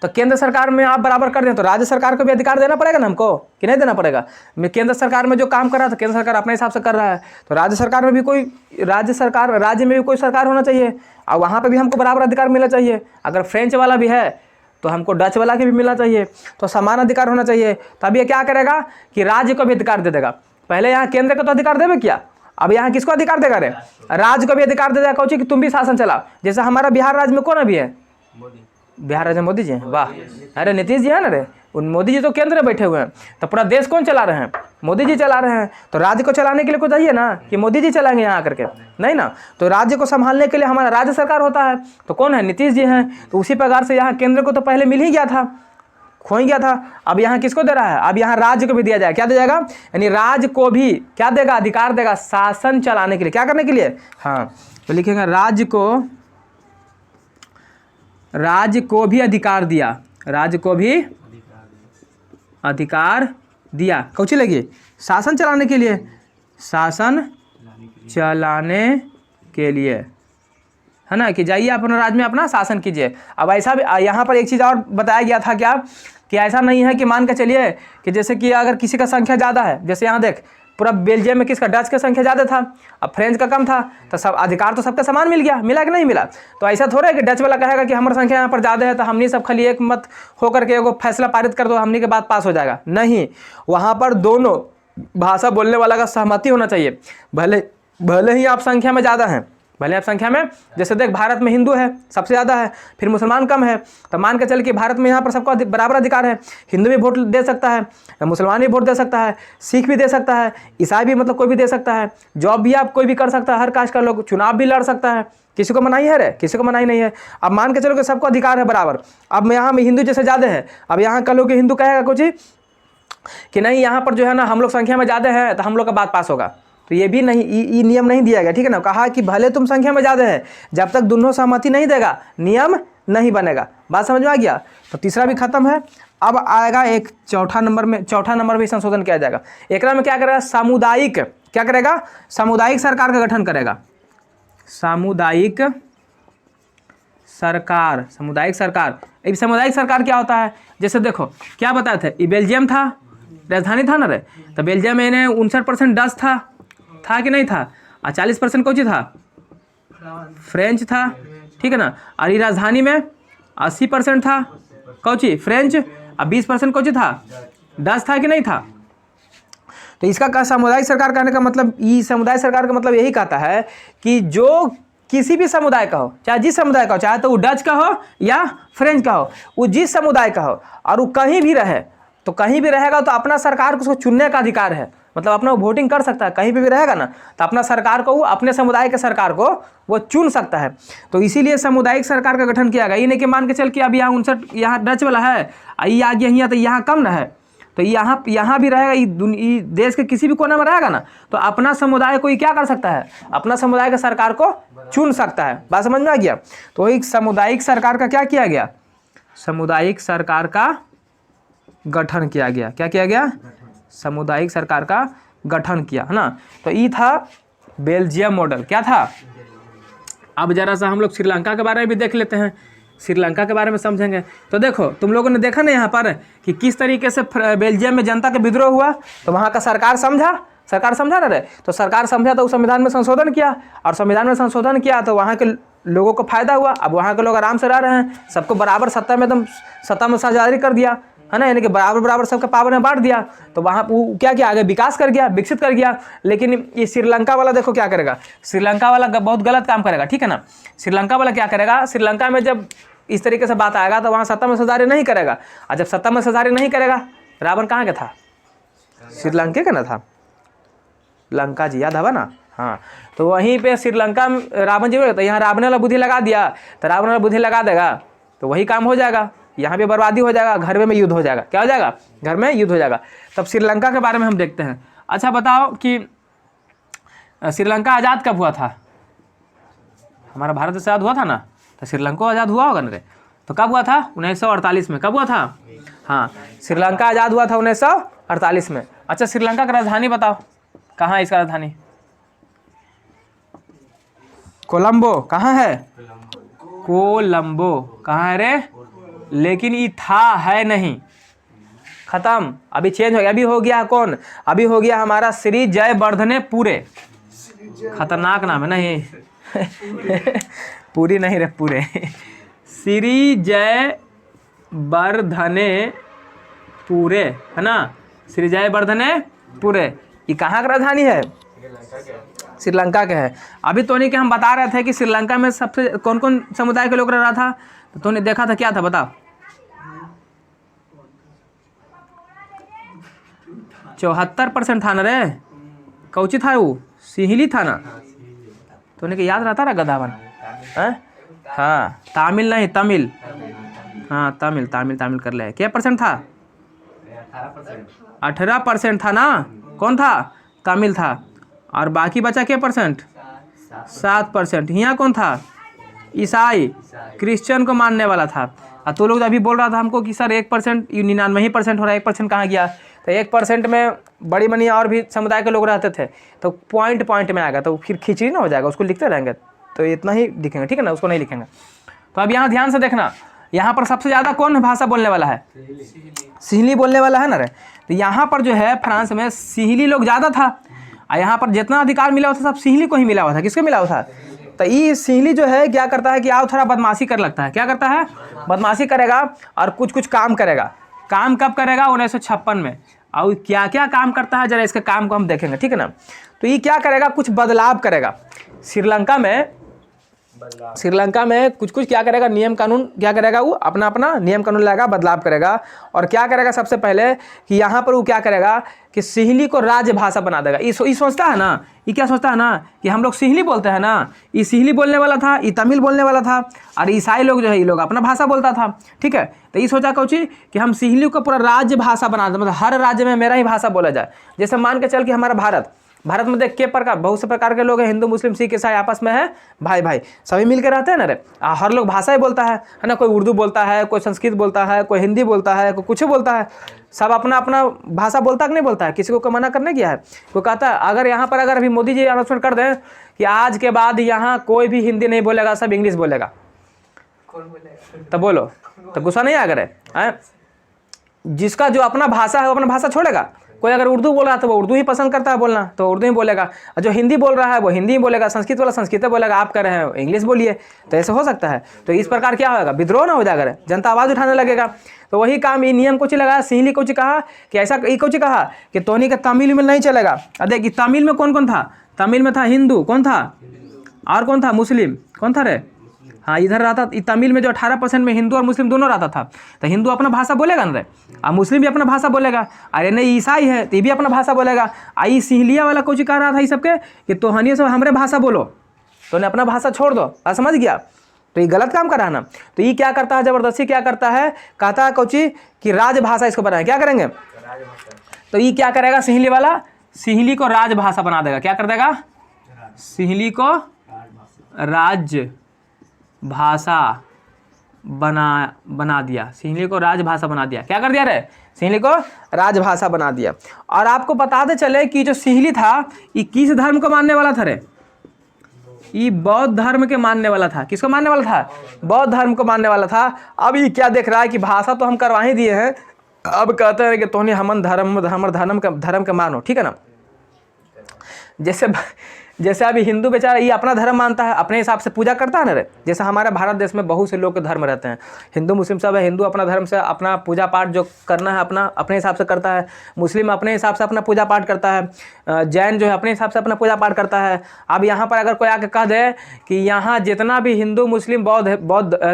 तो केंद्र सरकार में आप बराबर कर दें तो राज्य सरकार को भी अधिकार देना पड़ेगा ना हमको, कि नहीं देना पड़ेगा। मैं केंद्र सरकार में जो काम कर रहा था, केंद्र सरकार अपने हिसाब से कर रहा है, तो राज्य सरकार में भी कोई राज्य में भी कोई सरकार होना चाहिए, और वहाँ पे भी हमको बराबर अधिकार मिलना चाहिए। अगर फ्रेंच वाला भी है तो हमको डच वाला के भी मिलना चाहिए, तो समान अधिकार होना चाहिए। तब ये क्या करेगा कि राज्य को भी अधिकार दे देगा। पहले यहाँ केंद्र को तो अधिकार देवे क्या, अब यहाँ किसको अधिकार देगा रे, राज्य को भी अधिकार दे देगा। कहो कि तुम भी शासन चलाओ। जैसे हमारा बिहार राज्य में कौन अभी है, बिहार राज्य में मोदी जी हैं, वाह, अरे नीतीश जी है ना रे, उन मोदी जी तो केंद्र में बैठे हुए हैं, तो पूरा देश कौन चला रहे हैं, मोदी जी चला रहे हैं। तो राज्य को चलाने के लिए कोई चाहिए ना कि मोदी जी चलाएंगे यहाँ आकर के, नहीं ना। तो राज्य को संभालने के लिए हमारा राज्य सरकार होता है, तो कौन है, नीतीश जी हैं। तो उसी प्रकार से यहाँ केंद्र को तो पहले मिल ही गया था, खो ही गया था। अब यहाँ किसको दे रहा है, अब यहाँ राज्य को भी दिया जाएगा। क्या दिया जाएगा, यानी राज्य को भी क्या देगा, अधिकार देगा शासन चलाने के लिए, क्या करने के लिए। हाँ, तो लिखेंगे राज्य को भी अधिकार दिया, राज्य को भी अधिकार दिया। कौची लगी, शासन चलाने के लिए, शासन चलाने के लिए, है ना, कि जाइए अपने राज्य में अपना शासन कीजिए। अब ऐसा भी यहाँ पर एक चीज़ और बताया गया था क्या, कि ऐसा नहीं है कि मान के चलिए कि जैसे कि अगर किसी का संख्या ज़्यादा है, जैसे यहाँ देख पूरा बेल्जियम में किसका, डच का संख्या ज़्यादा था, अब फ्रेंच का कम था, तो सब अधिकार तो सबका समान मिल गया, मिला कि नहीं मिला। तो ऐसा थोड़ा है कि डच वाला कहेगा कि हमारी संख्या यहाँ पर ज़्यादा है तो हमने सब खाली एक मत होकर के एगो फैसला पारित कर दो, हमने के बाद पास हो जाएगा, नहीं। वहाँ पर दोनों भाषा बोलने वाला का सहमति होना चाहिए। भले ही आप संख्या में ज़्यादा हैं, भले आप संख्या में, जैसे देख भारत में हिंदू है सबसे ज़्यादा है, फिर मुसलमान कम है, तो मान के चल कि भारत में यहाँ पर सबको बराबर अधिकार है। हिंदू भी वोट दे सकता है, मुसलमान भी वोट दे सकता है, सिख भी दे सकता है, ईसाई भी, मतलब कोई भी दे सकता है, जॉब भी आप कोई भी कर सकता है, हर कास्ट का लोग चुनाव भी लड़ सकता है, किसी को मनाही है रे, किसी को मनाही नहीं है। अब मान के चलो कि सबको अधिकार है बराबर। अब यहाँ में हिंदू जैसे ज़्यादा है, अब यहाँ का लोग हिंदू कहेगा कुछ कि नहीं यहाँ पर जो है ना हम लोग संख्या में ज़्यादा है तो हम लोग का बात पास होगा, तो ये भी नहीं, ये नियम नहीं दिया गया, ठीक है ना। कहा कि भले तुम संख्या में ज़्यादा है, जब तक दोनों सहमति नहीं देगा नियम नहीं बनेगा। बात समझ में आ गया। तो तीसरा भी खत्म है। अब आएगा एक चौथा नंबर में संशोधन किया जाएगा। एक में क्या करेगा, सामुदायिक, क्या करेगा, सामुदायिक सरकार का गठन करेगा। सामुदायिक सरकार, सामुदायिक सरकार। अब सामुदायिक सरकार क्या होता है, जैसे देखो क्या बताए थे, ये बेल्जियम था, राजधानी था ना रे, तो बेल्जियम में 59% डच था कि नहीं था, और 40% कौची था, फ्रेंच था, ठीक है ना। और ये राजधानी में 80% था कौची, फ्रेंच, और 20% कौची था, डच था कि नहीं था। तो इसका सामुदायिक सरकार कहने का मतलब, ये समुदाय सरकार का मतलब यही कहता है कि जो किसी भी समुदाय का हो, चाहे जिस समुदाय का हो, चाहे तो वो डच का हो या फ्रेंच का हो, वो जिस समुदाय का हो और वो कहीं भी रहे, तो कहीं भी रहेगा तो अपना सरकार को उसको चुनने का अधिकार है, मतलब अपना वोटिंग कर सकता है, कहीं पे भी रहेगा ना तो अपना सरकार को, वो अपने समुदाय के सरकार को वो चुन सकता है। तो इसीलिए सामुदायिक सरकार का गठन किया गया। ये नहीं कि मान के चल कि अब यहाँ 59 यहाँ डच वाला है, ये आ गया यहाँ, तो यहाँ कम ना है, तो यहाँ भी रहेगा, ये देश के किसी भी कोने में रहेगा ना, तो अपना समुदाय को ये क्या कर सकता है, अपना समुदाय के सरकार को चुन सकता है। बात समझ में आ गया। तो एक सामुदायिक सरकार का क्या किया गया, सामुदायिक सरकार का गठन किया गया। क्या किया गया, सामुदायिक सरकार का गठन किया, है ना। तो ये था बेल्जियम मॉडल क्या था। अब जरा सा हम लोग श्रीलंका के बारे में भी देख लेते हैं, श्रीलंका के बारे में समझेंगे। तो देखो तुम लोगों ने देखा ना यहाँ पर कि किस तरीके से बेल्जियम में जनता का विद्रोह हुआ, तो वहाँ का सरकार समझा ना रे, तो सरकार समझा तो संविधान में संशोधन किया, और संविधान में संशोधन किया तो वहाँ के लोगों को फायदा हुआ। अब वहाँ के लोग आराम से रह रहे हैं, सबको बराबर सत्ता में एकदम सत्ता में साझेदारी कर दिया है ना, यानी कि बराबर सबके पावर में बांट दिया। तो वहाँ वो क्या किया, आगे विकास कर गया, विकसित कर गया। लेकिन ये श्रीलंका वाला देखो क्या करेगा, श्रीलंका वाला बहुत गलत काम करेगा, ठीक है ना। श्रीलंका वाला क्या करेगा, श्रीलंका में जब इस तरीके से बात आएगा तो वहाँ सत्ता में साझेदारी नहीं करेगा, और जब सत्ता में साझेदारी नहीं करेगा, रावण कहाँ का था, श्रीलंका का ना था, लंका जी याद हवा ना। हाँ, तो वहीं पे श्रीलंका में रावण जी तो यहाँ रावण वाला बुद्धि लगा दिया, तो रावण वाला बुद्धि लगा देगा तो वही काम हो जाएगा, यहाँ पे बर्बादी हो जाएगा, घर में युद्ध हो जाएगा। क्या हो जाएगा, घर में युद्ध हो जाएगा। तब श्रीलंका के बारे में हम देखते हैं। अच्छा बताओ कि श्रीलंका आज़ाद कब हुआ था, हमारा भारत आज़ाद हुआ था ना, तो श्रीलंका आज़ाद हुआ होगा ना रे, तो कब हुआ था, 1948 में। कब हुआ था, हाँ श्रीलंका आज़ाद हुआ था 1948 में। अच्छा श्रीलंका का राजधानी बताओ, कहाँ है इसका राजधानी, कोलंबो। कहाँ है, कोलंबो कहाँ है रे, लेकिन ये था है नहीं, खत्म, अभी चेंज हो गया। अभी हो गया कौन, अभी हो गया हमारा श्री जयवर्धने पूरे, खतरनाक नाम है ना ये पूरी नहीं रे, पूरे श्री जयवर्धने पूरे है ना, श्री जयवर्धने पूरे। ये कहाँ का राजधानी है, श्रीलंका के है। अभी तोनी के हम बता रहे थे कि श्रीलंका में सबसे कौन कौन समुदाय के लोग रह रहा था, तो तूने देखा था क्या था बताओ, 74% था ना रे, कौची था वो, सिंहली था ना, तूने के याद रहता रहा गधावन, हाँ तमिल नहीं तमिल, हाँ तमिल कर ले। क्या परसेंट था, 18% था ना, कौन था, तमिल था, और बाकी बचा क्या परसेंट, 7%। यहाँ कौन था, ईसाई, क्रिश्चियन को मानने वाला था। और तो लोग अभी बोल रहा था हमको कि सर 1%, 99% हो रहा है, 1% कहाँ गया, तो 1% में बड़ी बनी और भी समुदाय के लोग रहते थे, तो पॉइंट में आएगा, तो फिर खिचड़ी ना हो जाएगा, उसको लिखते रहेंगे तो इतना ही लिखेंगे, ठीक है ना, उसको नहीं लिखेंगे। तो अब यहाँ ध्यान से देखना, यहाँ पर सबसे ज़्यादा कौन भाषा बोलने वाला है, सिंहली बोलने वाला है ना रे। तो यहाँ पर जो है फ्रांस में सिंहली लोग ज़्यादा था, और यहाँ पर जितना अधिकार मिला हुआ था सब सिंहली को ही मिला हुआ था। किसको मिला हुआ था, तो ये सिंहली जो है क्या करता है कि आओ थोड़ा बदमाशी कर लगता है, क्या करता है, बदमाशी करेगा और कुछ काम करेगा। काम कब करेगा, 1956 में। और क्या क्या काम करता है जरा इसके काम को हम देखेंगे, ठीक है ना। तो ये क्या करेगा, कुछ बदलाव करेगा श्रीलंका में कुछ क्या करेगा, नियम कानून क्या करेगा, वो अपना नियम कानून लाएगा, बदलाव करेगा। और क्या करेगा सबसे पहले कि यहाँ पर वो क्या करेगा कि सिंहली को राजभाषा बना देगा। ये सोचता है ना, ये क्या सोचता है ना कि हम लोग सिंहली बोलते हैं ना, ये सिंहली बोलने वाला था, ये तमिल बोलने वाला था, और ईसाई लोग जो है ये लोग अपना भाषा बोलता था, ठीक है। तो ये सोचा कौची कि हम सिंहली को पूरा राज्य भाषा बना दें, मतलब हर राज्य में मेरा ही भाषा बोला जाए। जैसे मान के चल कि हमारा भारत में देख के प्रकार बहुत से प्रकार के लोग हैं, हिंदू मुस्लिम सिख ईसाई आपस में है भाई सभी मिलकर रहते हैं ना रे। हर लोग भाषा ही बोलता है ना, कोई उर्दू बोलता है, कोई संस्कृत बोलता है, कोई हिंदी बोलता है, कोई कुछ बोलता है, सब अपना भाषा बोलता कि नहीं बोलता है। किसी को मना करने किया है, कोई कहता है अगर यहाँ पर अगर अभी मोदी जी अनाउंसमेंट कर दें कि आज के बाद यहाँ कोई भी हिंदी नहीं बोलेगा, सब इंग्लिश बोलेगा, तो बोलो तो गुस्सा नहीं आएगा रे, जिसका जो अपना भाषा है वो अपना भाषा छोड़ेगा। कोई अगर उर्दू बोल रहा है तो वो उर्दू ही पसंद करता है बोलना, तो उर्दू ही बोलेगा। जो हिंदी बोल रहा है वो हिंदी ही बोलेगा, संस्कृत वाला संस्कृत बोलेगा, आप कह रहे हैं इंग्लिश बोलिए, तो ऐसे हो सकता है। तो इस प्रकार क्या होगा, विद्रोह ना हो जाएगा, जनता आवाज़ उठाने लगेगा। तो वही काम ये नियम कुछ लगाया, सिंहली कुछ कहा कि ऐसा, ये कुछ कहा कि तोनी का तमिल में नहीं चलेगा। देख तमिल में कौन कौन था, तमिल में था हिंदू, कौन था, और कौन था, मुस्लिम, कौन था रे, हाँ इधर रहता। तमिल में जो 18% में हिंदू और मुस्लिम दोनों रहता था, तो हिंदू अपना भाषा बोलेगा ना रे, और मुस्लिम भी अपना भाषा बोलेगा, अरे नहीं ईसाई है तो ये भी अपना भाषा बोलेगा। आई सिंहलिया वाला कुछ कह रहा था ये सबके कि तोहनी सब हमारे भाषा बोलो, तो ने अपना भाषा छोड़ दो, समझ गया। तो ये गलत काम कर रहा है ना। तो ये क्या करता है, जबरदस्ती क्या करता है, कहता है कोची कि राजभाषा इसको बनाए, क्या करेंगे, तो ये क्या करेगा, सिंहली वाला सिंहली को राजभाषा बना देगा। क्या कर देगा, सिंहली को राज भाषा बना दिया, सिंहली को राजभाषा बना दिया। क्या कर दिया रे? सिंहली को राजभाषा बना दिया। और आपको बताते चले कि जो सिंहली था ये किस धर्म को मानने वाला था रे? ये बौद्ध धर्म के मानने वाला था। किसको मानने वाला था? बौद्ध धर्म को मानने वाला था। अब ये क्या देख रहा है कि भाषा तो हम करवा ही दिए हैं, अब कहते हैं कि तोहनी हमन धर्म के मानो, ठीक है ना। जैसे अभी हिंदू बेचारा ये अपना धर्म मानता है, अपने हिसाब से पूजा करता है ना रे। जैसे हमारे भारत देश में बहुत से लोग के धर्म रहते हैं, हिंदू मुस्लिम सब है। हिंदू अपना धर्म से अपना पूजा पाठ जो करना है अपने हिसाब से करता है, मुस्लिम अपने हिसाब से अपना पूजा पाठ करता है, जैन जो है अपने हिसाब से अपना पूजा पाठ करता है। अब यहाँ पर अगर कोई आके कह दे कि यहाँ जितना भी हिंदू मुस्लिम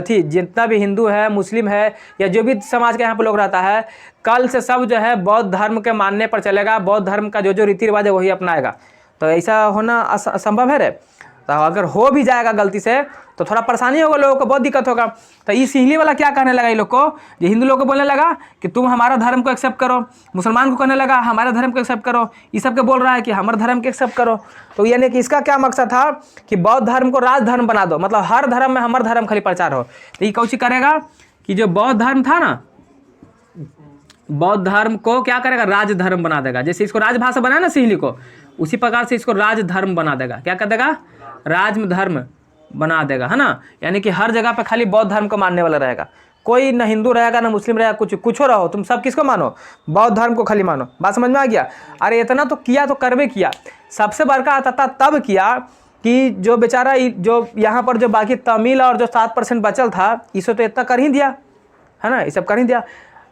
जितना भी हिंदू है, मुस्लिम है, या जो भी समाज के यहाँ पर लोग रहता है, कल से सब जो है बौद्ध धर्म के मानने पर चलेगा, बौद्ध धर्म का जो रीति रिवाज है वही अपनाएगा। तो ऐसा होना असंभव है रे। तो अगर हो भी जाएगा गलती से तो थोड़ा परेशानी होगा, लोगों को बहुत दिक्कत होगा। तो ये सिंहली वाला क्या कहने लगा, ये लोग को, ये हिंदू लोग को बोलने लगा कि तुम हमारा धर्म को एक्सेप्ट करो, मुसलमान को कहने लगा हमारे धर्म को एक्सेप्ट करो, ये सब के बोल रहा है कि हमारे धर्म को एक्सेप्ट करो। तो यानी कि इसका क्या मकसद था कि बौद्ध धर्म को राज धर्म बना दो, मतलब हर धर्म में हमारा धर्म खाली प्रचार हो। तो ये कौची करेगा कि जो बौद्ध धर्म था ना, बौद्ध धर्म को क्या करेगा, राज धर्म बना देगा। जैसे इसको राजभाषा बनाया ना सिंहली को, उसी प्रकार से इसको राज धर्म बना देगा। क्या कर देगा? राज धर्म बना देगा, है ना। यानी कि हर जगह पे खाली बौद्ध धर्म को मानने वाला रहेगा, कोई ना हिंदू रहेगा ना मुस्लिम रहेगा, कुछ हो रहो, तुम सब किसको मानो? बौद्ध धर्म को खाली मानो। बात समझ में आ गया? अरे इतना तो किया तो करवे किया। सबसे बड़का आता तब किया कि जो बेचारा जो यहाँ पर जो बाकी तमिल और जो 7% बचल था, इसे तो इतना कर ही दिया, है ना, ये सब कर ही दिया।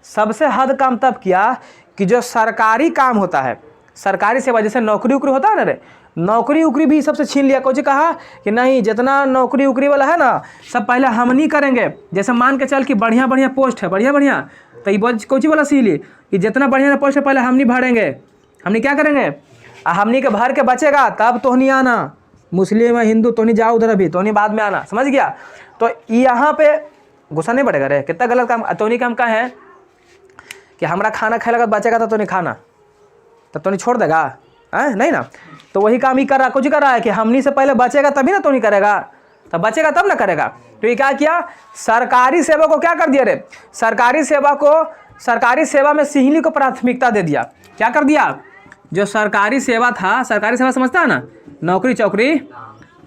सबसे हद काम तब किया कि जो सरकारी काम होता है, सरकारी सेवा, जैसे नौकरी उकरी होता है ना रे, नौकरी उकरी भी सबसे छीन लिया। कुछ कहा कि नहीं, जितना नौकरी उकरी वाला है ना सब पहले हम नहीं करेंगे। जैसे मान के चल कि बढ़िया बढ़िया पोस्ट है, बढ़िया, तो ये कोची वाला सीली कि जितना बढ़िया पोस्ट है पहले हम नहीं भरेंगे, हमने क्या करेंगे, हमनी के भर के बचेगा तब तो नहीं आना, मुस्लिम हिंदू तो नहीं जाओ उधर, अभी तो नहीं बाद में आना, समझ गया। तो यहाँ पे गुस्सा नहीं बढ़ेगा रे, कितना गलत काम। तो नहीं काम का है कि हमारा खाना खाए लगा बचेगा तो नहीं खाना, तब तो नहीं छोड़ देगा, है नहीं ना। तो वही काम ही कर रहा, कुछ कर रहा है कि हमनी से पहले बचेगा तभी ना तो नहीं करेगा, तब बचेगा तब ना करेगा। तो ये क्या किया, सरकारी सेवा को क्या कर दिया रे, सरकारी सेवा में सिंहली को प्राथमिकता दे दिया। क्या कर दिया, जो सरकारी सेवा था, सरकारी सेवा समझता है ना, नौकरी चौकरी,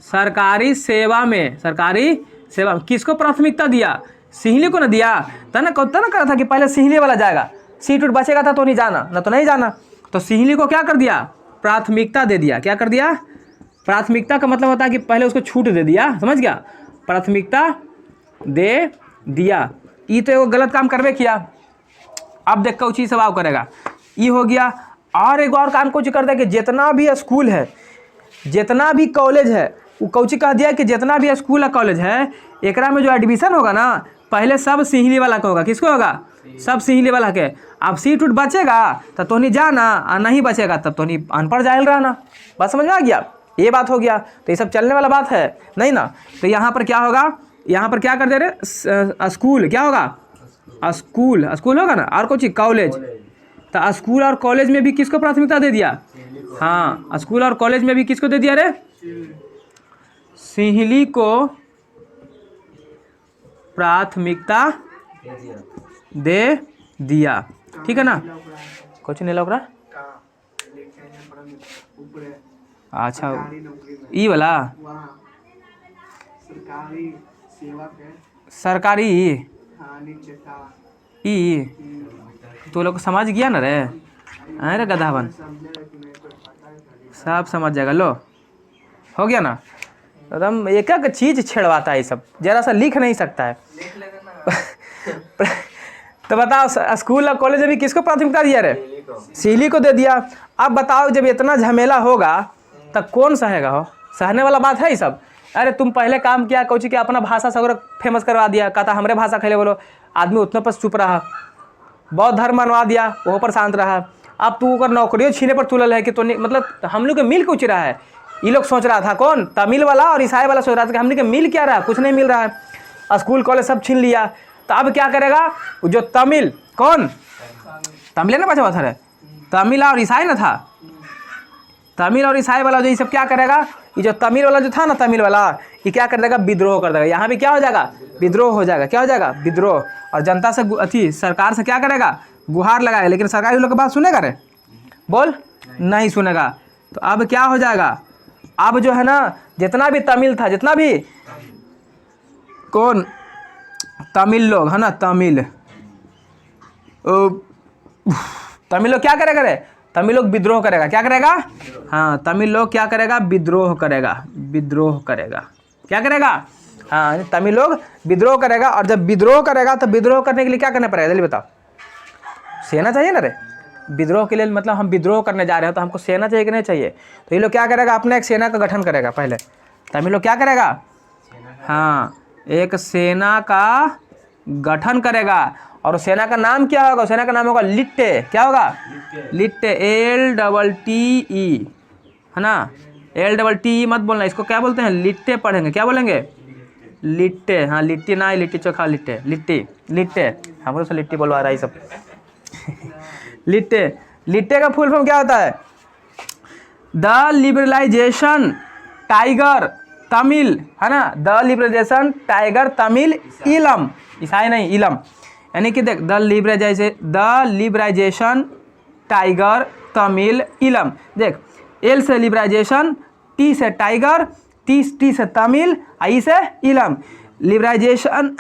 सरकारी सेवा में किसको प्राथमिकता दिया, सिंहली को ना दिया। तो ना कहा था कि पहले सिंहली वाला जाएगा, सीट उठ बचेगा था तो नहीं जाना, ना तो नहीं जाना। तो सिंहली को क्या कर दिया, प्राथमिकता दे दिया। क्या कर दिया, प्राथमिकता का मतलब होता है कि पहले उसको छूट दे दिया, समझ गया, प्राथमिकता दे दिया। ये तो एक गलत काम करवे किया। अब देख कौची स्वभाव करेगा, ये हो गया। और एक और काम कुछ कर दिया कि जितना भी स्कूल है, जितना भी कॉलेज है, वो कौची कह दिया कि जितना भी स्कूल है कॉलेज है, एकरा में जो एडमिशन होगा ना पहले सब सिंहली वाला का होगा। किसको होगा, सब सिंहली वाला के। अब सीट उठ बचेगा तब तो नहीं जाना, और नहीं बचेगा तब तो नहीं अनपढ़ जाहिल रहना। बात समझ में आ गया, ये बात हो गया। तो ये सब चलने वाला बात है नहीं ना। तो यहाँ पर क्या होगा, यहाँ पर क्या कर दे रहे, स्कूल क्या होगा, स्कूल होगा ना, और कुछ कॉलेज। तो स्कूल और कॉलेज में भी किसको प्राथमिकता दे दिया, हाँ, स्कूल और कॉलेज में भी किसको दे दिया रे, सिंहली को प्राथमिकता दे दिया। ठीक है ना, कुछ नहीं लग रहा। अच्छा, ई वाला सरकारी ई तो लोग समझ गया ना रे, अरे गधावन सब समझ जाएगा। लो हो गया ना, एकदम एक एक चीज छेड़वाता है, ये सब जरा सा लिख नहीं सकता है। तो बताओ, स्कूल और कॉलेज में किसको प्राथमिकता दिया रे, सिंहली को दे दिया। अब बताओ जब इतना झमेला होगा तब कौन सहेगा, हो सहने वाला बात है ये सब। अरे तुम पहले काम किया कौची कि अपना भाषा सगरा फेमस करवा दिया, कहता हमरे भाषा खेले बोलो, आदमी उतना पर चुप रहा, बौद्ध धर्म मनवा दिया वहाँ पर शांत रहा। अब तू अगर नौकरियों छीने पर तुलल है कि तो नहीं, मतलब हम लोग के मिल कुछ रहा है। ये लोग सोच रहा था, कौन, तमिल वाला और ईसाई वाला सोच रहा था कि हमने के मिल क्या रहा है, कुछ नहीं मिल रहा है, स्कूल कॉलेज सब छीन लिया। तो अब क्या करेगा, जो तमिल, कौन तमिल ना बचा हुआ था रे, तमिल और ईसाई ना था, तमिल और ईसाई वाला जो ये सब क्या करेगा, ये जो तमिल वाला जो था ना, तमिल वाला ये क्या कर देगा, विद्रोह कर देगा। यहाँ भी क्या हो जाएगा, विद्रोह हो जाएगा। क्या हो जाएगा, विद्रोह। और जनता से अथी सरकार से क्या करेगा, गुहार लगाएगा। लेकिन सरकारी लोग की बात सुनेगा रे, बोल, नहीं सुनेगा। तो अब क्या हो जाएगा, अब जो है ना जितना भी तमिल था, जितना भी कौन तमिल लोग है ना, तमिल लोग क्या करेगा रे, तमिल लोग विद्रोह करेगा। क्या करेगा, हाँ तमिल लोग क्या करेगा, विद्रोह करेगा, विद्रोह करेगा। क्या करेगा, हाँ तमिल लोग विद्रोह करेगा। और जब विद्रोह करेगा तो विद्रोह करने के लिए क्या करना पड़ेगा, जल्दी बताओ, सेना चाहिए ना रे। विद्रोह के लिए मतलब हम विद्रोह करने जा रहे हैं तो हमको सेना चाहिए कि नहीं चाहिए। तो ये लोग क्या करेगा, अपना एक सेना का गठन करेगा। पहले तमिल लोग क्या करेगा, हाँ एक सेना का गठन करेगा। और सेना का नाम क्या होगा, सेना का नाम होगा लिट्टे। क्या होगा, लिट्टे, LTTE है ना, LTTE मत बोलना, इसको क्या बोलते हैं, लिट्टे पढ़ेंगे। क्या बोलेंगे, लिट्टे, हाँ लिट्टी ना, लिट्टी चोखा, लिट्टे, लिट्टी, लिट्टे, हमको से लिट्टी बोलवा रहा है सब। लिट्टे, लिट्टे का फुल फॉर्म क्या होता है, द लिबरलाइजेशन टाइगर तमिल, है ना, द लिबरलाइजेशन टाइगर तमिल इलम, ईसाई नहीं इलम, यानी कि देख द लिबराइजेशन टाइगर तमिल इलम। देख एल से लिबराइजेशन, टी से टाइगर, टी से तमिल, आई से इलम। लिबराइजेशन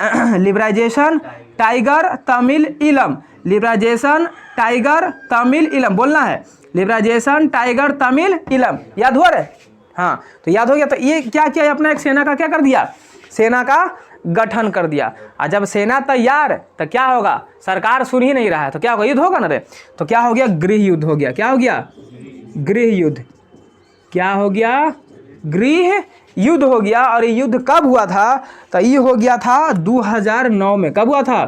टाइगर तमिल इलम, लिबराइजेशन टाइगर तमिल इलम बोलना है, लिबराइजेशन टाइगर तमिल इलम। याद हुआ रे, हाँ तो याद हो गया। तो ये क्या किया, अपना एक सेना का क्या कर दिया, सेना का गठन कर दिया। और जब सेना तैयार तो क्या होगा, सरकार सुन ही नहीं रहा है तो क्या होगा, युद्ध होगा ना रे। तो क्या हो गया, गृह युद्ध हो गया। क्या हो गया, गृह युद्ध। क्या हो गया, गृह युद्ध हो गया। और ये युद्ध कब हुआ था, तो ये हो गया था 2009 में। कब हुआ था,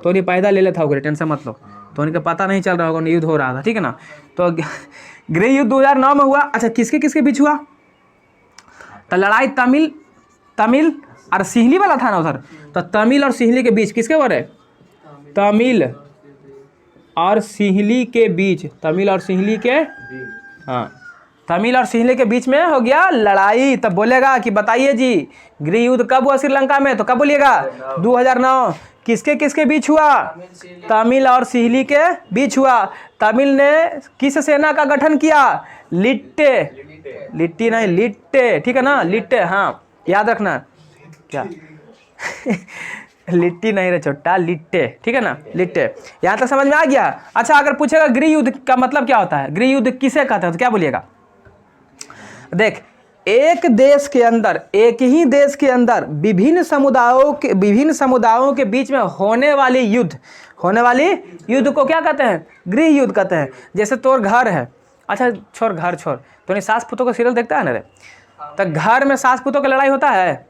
तो नहीं पैदा ले लेता होगा, टेंशन मत लो, तो उनका पता नहीं चल रहा होगा युद्ध हो रहा था, ठीक है ना। तो गृह युद्ध 2009 में हुआ। अच्छा किसके किसके बीच हुआ, तो लड़ाई तमिल और सिहली वाला था ना उधर, तो तमिल और सिहली के बीच किसके बारे, तमिल और सिहली के बीच, तमिल और सिहली के, हाँ तमिल और सिहली के बीच में हो गया लड़ाई। तब बोलेगा कि बताइए जी गृह युद्ध कब हुआ श्रीलंका में, तो कब बोलिएगा 2009। किसके किसके बीच हुआ, तमिल और सिहली के बीच हुआ। तमिल ने किस सेना का गठन किया, लिट्टे, लिट्टी नहीं लिट्टे, ठीक है ना, लिट्टे, हाँ याद रखना क्या लिट्टी नहीं रे छोटा, लिट्टे, ठीक है ना, लिट्टे। यहाँ तक समझ में आ गया। अच्छा अगर पूछेगा गृह युद्ध का मतलब क्या होता है, गृह युद्ध किसे कहते हैं, तो क्या बोलिएगा, देख एक देश के अंदर, एक ही देश के अंदर विभिन्न समुदायों के बीच में होने वाली युद्ध को क्या कहते हैं, गृह युद्ध कहते हैं। जैसे तोर घर है, अच्छा छोड़ घर छोड़, तो नहीं सास पुतों का सीरियल देखता है ना रे, तो घर में सास पुतों का लड़ाई होता है,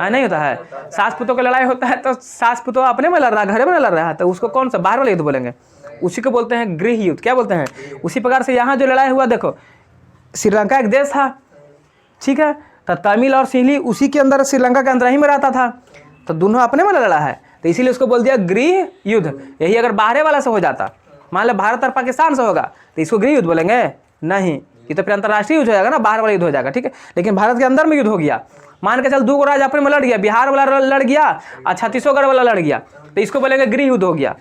नहीं होता है, सास पुतों का लड़ाई होता है तो सास पुतों अपने में लड़ रहा है, घर में लड़ रहा है, तो उसको कौन सा बाहर वाला युद्ध बोलेंगे, उसी को बोलते हैं गृह युद्ध। क्या बोलते हैं, उसी प्रकार से यहाँ जो लड़ाई हुआ, देखो श्रीलंका एक देश था, ठीक है, तो तमिल और सिहली उसी के अंदर श्रीलंका के अंदर ही में रहता था, तो दोनों अपने में लड़ा है, तो इसीलिए उसको बोल दिया गृह युद्ध। यही अगर बाहर वाला से हो जाता, मान लो भारत और पाकिस्तान से होगा, तो इसको गृह युद्ध बोलेंगे नहीं, ये तो फिर अंतर्राष्ट्रीय युद्ध हो जाएगा ना, बाहर वाला युद्ध हो जाएगा, ठीक है। लेकिन भारत के अंदर में युद्ध हो गया, मान के चल दो राज्य अपने में लड़ गया, बिहार वाला लड़ गया और छत्तीसगढ़ वाला लड़ गया, तो इसको बोलेंगे गृह युद्ध हो गया।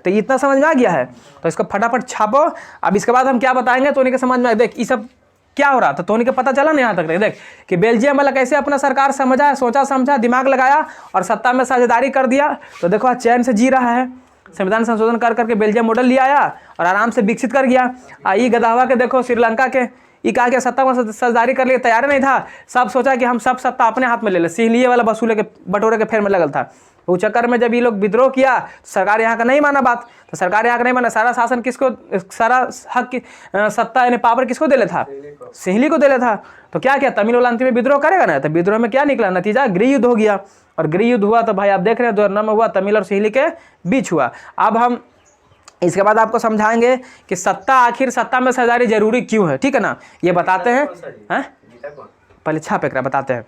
तो इतना समझ में आ गया है, तो इसको फटाफट छापो। अब इसके बाद हम क्या बताएंगे, तो उन्हीं के समझ में, देख ये सब क्या हो रहा था, तो उन्हीं का पता चला ना यहाँ तक, देख कि बेल्जियम वाला कैसे अपना सरकार समझा, सोचा समझा, दिमाग लगाया और सत्ता में साझेदारी कर दिया। तो देखो आज चैन से जी रहा है, संविधान संशोधन कर करके बेल्जियम मॉडल ले आया और आराम से विकसित कर गया। ये गदावा के देखो श्रीलंका के, ये कहा कि सत्ता में साझेदारी कर लिए, तैयार नहीं था, सब सोचा कि हम सब सत्ता अपने हाथ में ले ले, सिहलिए वाला वसूले के बटोरे के फेर में लगल था। उस चक्कर में जब ये लोग विद्रोह किया, सरकार यहाँ का नहीं माना बात, तो सरकार यहाँ का नहीं माना, सारा शासन किसको, सारा हक की सत्ता यानी पावर किसको दे ले था, सिहली को दे ले था। तो क्या किया, तमिल वाला अंतिम में विद्रोह करेगा ना, तो विद्रोह में क्या निकला, नतीजा गृह युद्ध हो गया। और गृह युद्ध हुआ तो भाई आप देख रहे हैं 2009 में हुआ, तमिल और सिहली के बीच हुआ। अब हम इसके बाद आपको समझाएंगे कि सत्ता, आखिर सत्ता में साझेदारी जरूरी क्यों है, ठीक है ना, ये बताते हैं। पहले छाप एक बताते हैं,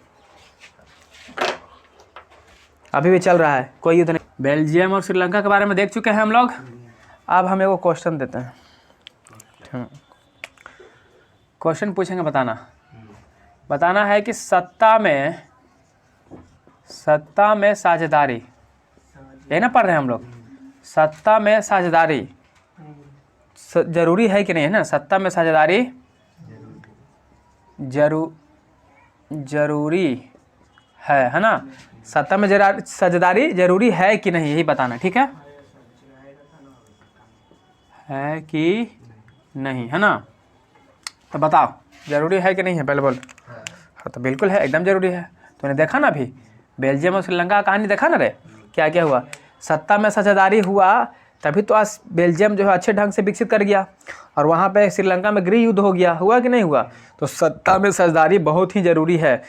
अभी भी चल रहा है, कोई युद्ध नहीं। बेल्जियम और श्रीलंका के बारे में देख चुके हैं हम लोग। अब हम एगो क्वेश्चन देते हैं, क्वेश्चन पूछेंगे, बताना है कि सत्ता में सत्ता में साझेदारी, यही ना पढ़ रहे हैं हम लोग। सत्ता में साझेदारी जरूरी है कि नहीं, है ना। सत्ता में साझेदारी जरूरी है ना। सत्ता में साझेदारी जरूरी है कि नहीं, यही बताना, ठीक है कि नहीं, है ना। तो बताओ जरूरी है कि नहीं है, पहले बोल। हाँ तो बिल्कुल है, एकदम जरूरी है। तूने देखा ना अभी बेल्जियम और श्रीलंका का कहानी देखा ना रे, क्या क्या हुआ। सत्ता में साझेदारी हुआ तभी तो आज बेल्जियम जो है अच्छे ढंग से विकसित कर गया, और वहाँ पे श्रीलंका में गृह युद्ध हो गया, हुआ कि नहीं हुआ। तो सत्ता में साझेदारी बहुत ही ज़रूरी है।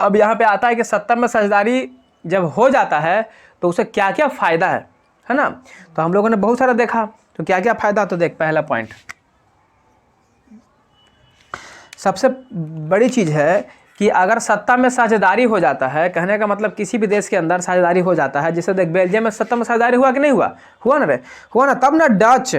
अब यहाँ पे आता है कि सत्ता में साझेदारी जब हो जाता है तो उसे क्या क्या फ़ायदा है ना। तो हम लोगों ने बहुत सारा देखा, तो क्या क्या फ़ायदा, तो देख पहला पॉइंट, सबसे बड़ी चीज़ है कि अगर सत्ता में साझेदारी हो जाता है, कहने का मतलब किसी भी देश के अंदर साझेदारी हो जाता है, जैसे देख बेल्जियम में सत्ता में साझेदारी हुआ कि नहीं हुआ, हुआ ना रे, हुआ ना। तब ना डच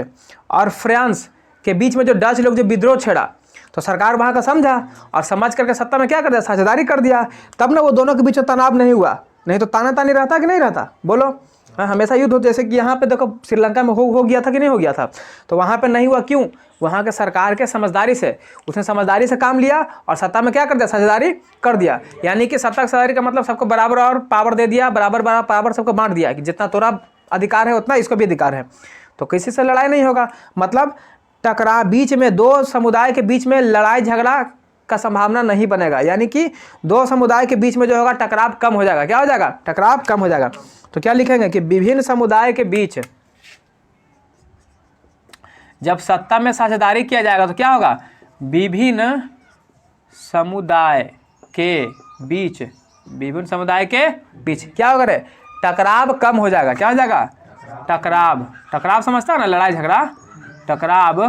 और फ्रांस के बीच में जो डच लोग जो विद्रोह छेड़ा, तो सरकार वहाँ का समझा और समझ करके सत्ता में क्या कर दिया, साझेदारी कर दिया। तब ना वो दोनों के बीच में तनाव नहीं हुआ, नहीं तो ताना तानी रहता कि नहीं रहता, बोलो। हमेशा युद्ध हो, जैसे कि यहाँ पे देखो श्रीलंका में हो गया था कि नहीं हो गया था। तो वहाँ पे नहीं हुआ, क्यों, वहाँ के सरकार के समझदारी से, उसने समझदारी से काम लिया और सत्ता में क्या कर दिया, साझेदारी कर दिया। यानी कि सत्ता की साझेदारी का मतलब सबको बराबर और पावर दे दिया, बराबर पावर सबको बांट दिया कि जितना तोरा अधिकार है उतना इसको भी अधिकार है। तो किसी से लड़ाई नहीं होगा, मतलब टकराव, बीच में दो समुदाय के बीच में लड़ाई झगड़ा का संभावना नहीं बनेगा। यानी कि दो समुदाय के बीच में जो होगा टकराव कम हो जाएगा। क्या हो जाएगा, टकराव कम हो जाएगा। तो क्या लिखेंगे कि विभिन्न समुदाय के बीच जब सत्ता में साझेदारी किया जाएगा तो क्या होगा, विभिन्न समुदाय के बीच, विभिन्न समुदाय के बीच क्या होगा रे, टकराव कम हो जाएगा। क्या हो जाएगा, टकराव, टकराव समझता है ना, लड़ाई झगड़ा, टकराव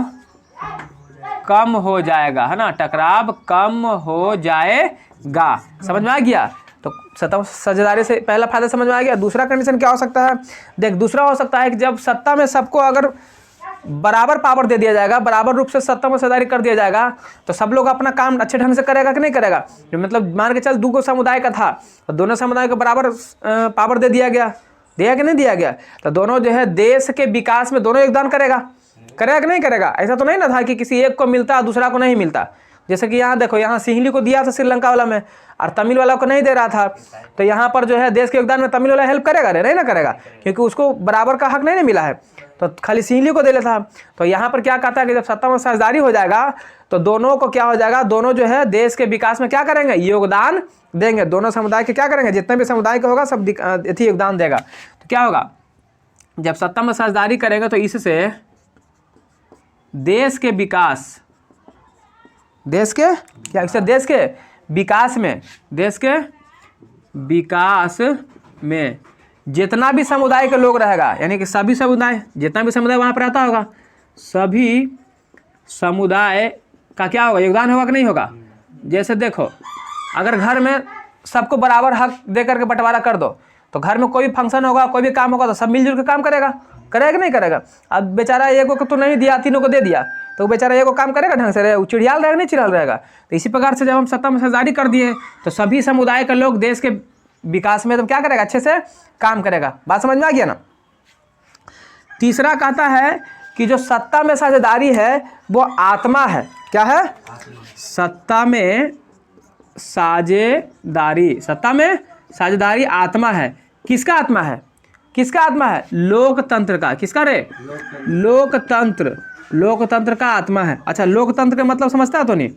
कम हो जाएगा, है ना, टकराव कम हो जाएगा। समझ में आ गया। तो सत्ता साझेदारी से पहला फायदा समझ में आ गया। दूसरा कंडीशन क्या हो सकता है, देख दूसरा हो सकता है कि जब सत्ता में सबको अगर बराबर पावर दे दिया जाएगा, बराबर रूप से सत्ता में साझेदारी कर दिया जाएगा, तो सब लोग अपना काम अच्छे ढंग से करेगा कि नहीं करेगा। मतलब मान के चल दो समुदाय का था, तो दोनों समुदाय को बराबर पावर दे दिया गया, दिया कि नहीं दिया गया, तो दोनों जो है देश के विकास में दोनों योगदान करेगा कि नहीं करेगा। ऐसा तो नहीं ना था कि किसी एक को मिलता दूसरा को नहीं मिलता। जैसे कि यहाँ देखो, यहाँ सिंहली को दिया था श्रीलंका वाला में और तमिल वाला को नहीं दे रहा था, तो यहाँ पर जो है देश के योगदान में तमिल वाला हेल्प करेगा नहीं ना करेगा, क्योंकि उसको बराबर का हक नहीं मिला है, तो खाली सिंहली को दे लेता। तो यहाँ पर क्या कहता है कि जब सत्ता में साझेदारी हो जाएगा तो दोनों को क्या हो जाएगा, दोनों जो है देश के विकास में क्या करेंगे, योगदान देंगे। दोनों समुदाय के क्या करेंगे, जितने भी समुदाय का होगा सब यथी योगदान देगा। तो क्या होगा, जब सत्ता में साझेदारी करेंगे तो इससे देश के विकास, देश के क्या, इससे देश के विकास में, देश के विकास में जितना भी समुदाय के लोग रहेगा, यानी कि सभी समुदाय, जितना भी समुदाय वहाँ पर रहता होगा, सभी समुदाय का क्या होगा, योगदान होगा कि नहीं होगा। जैसे देखो, अगर घर में सबको बराबर हक दे करके बंटवारा कर दो, तो घर में कोई भी फंक्शन होगा, कोई भी काम होगा, तो सब मिलजुल के काम करेगा कि नहीं करेगा। अब बेचारा एगो को तो नहीं दिया, तीनों को दे दिया, तो बेचारा एगो काम करेगा ढंग से, वो चिड़ियाल रहेगा नहीं चिड़ियाल रहेगा। तो इसी प्रकार से जब हम सत्ता में साझेदारी कर दिए तो सभी समुदाय के लोग देश के विकास में तो क्या करेगा, अच्छे से काम करेगा। बात समझ में आ गया ना। तीसरा कहता है कि जो सत्ता में साझेदारी है वो आत्मा है। क्या है, सत्ता में साझेदारी, सत्ता में साझेदारी आत्मा है। किसका आत्मा है, किसका आत्मा है, लोकतंत्र का। किसका रे, लोकतंत्र, लोकतंत्र का आत्मा है। अच्छा, लोकतंत्र का मतलब समझता है तो नहीं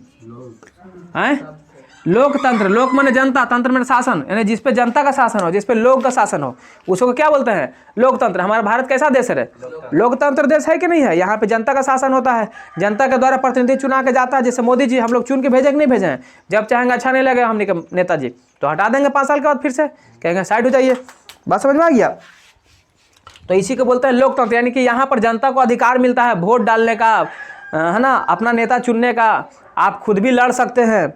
है, लोकतंत्र, लोक माने जनता, तंत्र माने शासन, यानी जिस पे जनता का शासन हो, जिस पे लोग का शासन हो, उसको क्या बोलते हैं, लोकतंत्र। हमारा भारत कैसा देश है रे, लोकतंत्र देश है कि नहीं है। यहाँ पे जनता का शासन होता है, जनता के द्वारा प्रतिनिधि चुना के जाता है। जैसे मोदी जी हम लोग चुन के भेजे कि नहीं भेजे हैं, जब चाहेंगे अच्छा नहीं लगे हमने के नेताजी तो हटा देंगे 5 साल के बाद, फिर से कहेंगे साइड हो जाइए। बात समझ में आ गया। तो इसी को बोलते हैं लोकतंत्र, यानी कि यहाँ पर जनता को अधिकार मिलता है वोट डालने का, है ना, अपना नेता चुनने का। आप खुद भी लड़ सकते हैं,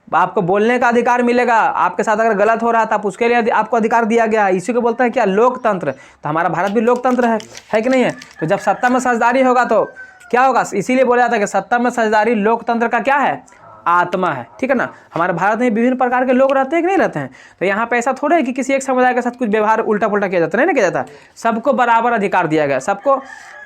आपको बोलने का अधिकार मिलेगा, आपके साथ अगर गलत हो रहा था तो उसके लिए आपको अधिकार दिया गया है। इसी को बोलते हैं क्या, लोकतंत्र। तो हमारा भारत भी लोकतंत्र है कि नहीं है। तो जब सत्ता में साझेदारी होगा तो क्या होगा, इसीलिए बोला जाता है कि सत्ता में साझेदारी लोकतंत्र का क्या है, आत्मा है, ठीक है ना। हमारे भारत में विभिन्न प्रकार के लोग रहते हैं कि नहीं रहते हैं, तो यहाँ पे ऐसा थोड़ा है कि किसी एक समुदाय के साथ कुछ व्यवहार उल्टा पुल्टा किया जाता है, नहीं ना किया जाता, सबको बराबर अधिकार दिया गया, सबको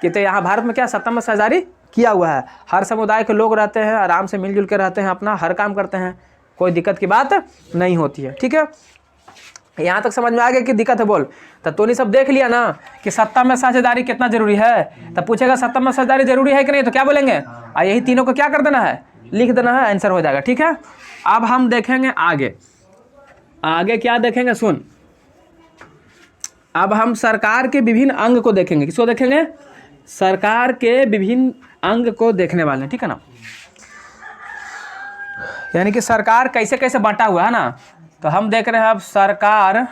कि तो यहाँ भारत में क्या सत्ता में साझेदारी किया हुआ है, हर समुदाय के लोग रहते हैं, आराम से मिलजुल के रहते हैं, अपना हर काम करते हैं, कोई दिक्कत की बात नहीं होती है, ठीक है। यहाँ तक समझ में आ गया कि दिक्कत है बोल। तो तूने सब देख लिया ना कि सत्ता में साझेदारी कितना जरूरी है। तब पूछेगा सत्ता में साझेदारी जरूरी है कि नहीं, तो क्या बोलेंगे, और यही तीनों को क्या कर देना है, लिख देना है, आंसर हो जाएगा, ठीक है। अब हम देखेंगे आगे, आगे क्या देखेंगे सुन। अब हम सरकार के विभिन्न अंग को देखेंगे, किसको देखेंगे, सरकार के विभिन्न अंग को देखने वाले हैं, ठीक है ना। यानी कि सरकार कैसे कैसे बांटा हुआ है ना, तो हम देख रहे हैं अब सरकार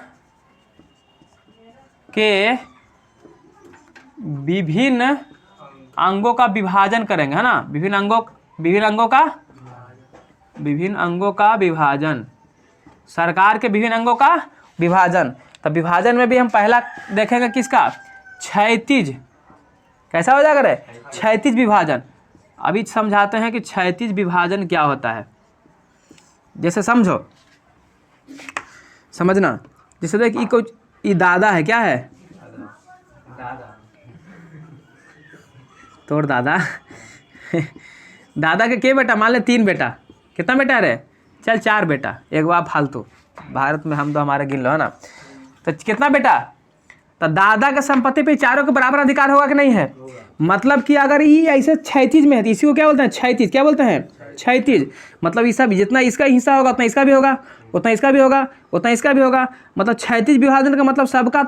के विभिन्न अंगों का विभाजन करेंगे, है ना, विभिन्न अंगों का विभाजन, सरकार के विभिन्न अंगों का विभाजन। तब विभाजन में भी हम पहला देखेंगे किसका, क्षैतिज, कैसा हो जाएगा रे, क्षैतिज विभाजन। अभी समझाते हैं कि क्षैतिज विभाजन क्या होता है। जैसे समझो, समझना, जैसे देख ये दादा है, क्या है, तोर दादा दादा के बेटा, मान ले 3 बेटा, कितना बेटा रे, चल 4 बेटा, एक बार फालतू, भारत में हम तो हमारे गिन लो, है ना। तो कितना बेटा, तो दादा के संपत्ति पे चारों के बराबर अधिकार होगा कि नहीं है। मतलब कि अगर ये ऐसे क्षैतिज में है तो इसी को क्या बोलते हैं, क्षैतिज, क्या बोलते हैं, क्षैतिज। मतलब इसका जितना इसका हिस्सा होगा उतना इसका भी होगा, उतना इसका भी होगा, उतना इसका भी होगा। मतलब क्षैतिज विभाजन का मतलब सबका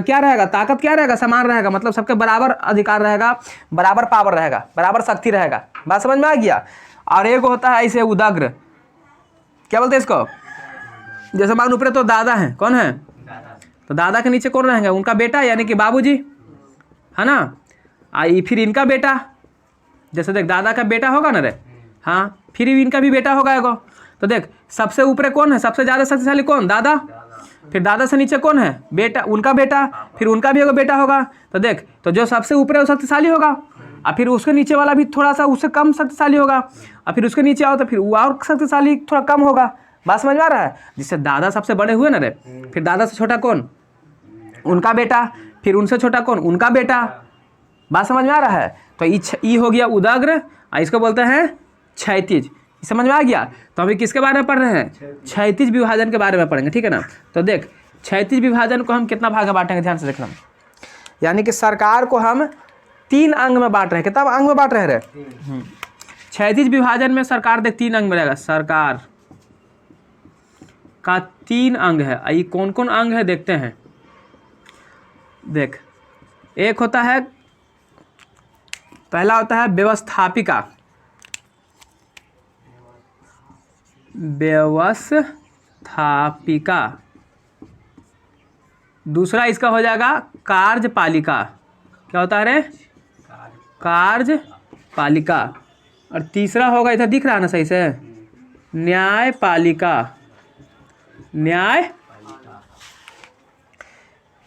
क्या रहेगा, ताकत क्या रहेगा, समान रहेगा, मतलब सबके बराबर अधिकार रहेगा, बराबर पावर रहेगा, बराबर शक्ति रहेगा। बात समझ में आ गया। और एक होता है ऐसे उदाग्र, क्या बोलते हैं इसको, जैसे मान ऊपर तो दादा हैं, कौन है, तो दादा के नीचे कौन रहेंगे, उनका बेटा यानी कि बाबूजी, है ना। फिर इनका बेटा, जैसे देख दादा का बेटा होगा ना रे, हाँ, फिर इनका भी बेटा होगा एगो। तो देख सबसे ऊपर कौन है, सबसे ज़्यादा शक्तिशाली कौन, दादा। फिर दादा से नीचे कौन है, बेटा, उनका बेटा, फिर उनका भी एगो बेटा होगा। तो देख, तो जो सबसे ऊपर है वो शक्तिशाली होगा, और फिर उसके नीचे वाला भी थोड़ा सा उससे कम शक्तिशाली होगा, और फिर उसके नीचे आओ तो फिर वो और शक्तिशाली थोड़ा कम होगा। बात समझ में आ रहा है। जिससे दादा सबसे बड़े हुए ना रे, फिर दादा से छोटा कौन, उनका बेटा, फिर उनसे छोटा कौन, उनका बेटा। बात समझ में आ रहा है। तो ई हो गया उदाग्र, इसको बोलते हैं क्षैतिज। समझ में आ गया। तो अभी किसके बारे में पढ़ रहे हैं, क्षैतिज विभाजन के बारे में पढ़ेंगे, ठीक है ना। तो देख क्षैतिज विभाजन को हम कितना भाग में बांटेंगे, ध्यान से देखना। यानी कि सरकार को हम 3 अंग में बांट रहे हैं। कितना अंग में बांट रहे हैं, क्षैतिज विभाजन में सरकार देख 3 अंग में रहेगा। सरकार का 3 अंग है। ये कौन कौन अंग है देखते हैं। देख, एक होता है, पहला होता है व्यवस्थापिका, व्यवस्थापिका। दूसरा इसका हो जाएगा कार्यपालिका, क्या होता है रे, कार्यपालिका। और तीसरा होगा, इधर दिख रहा है ना सही से, न्यायपालिका। न्याय,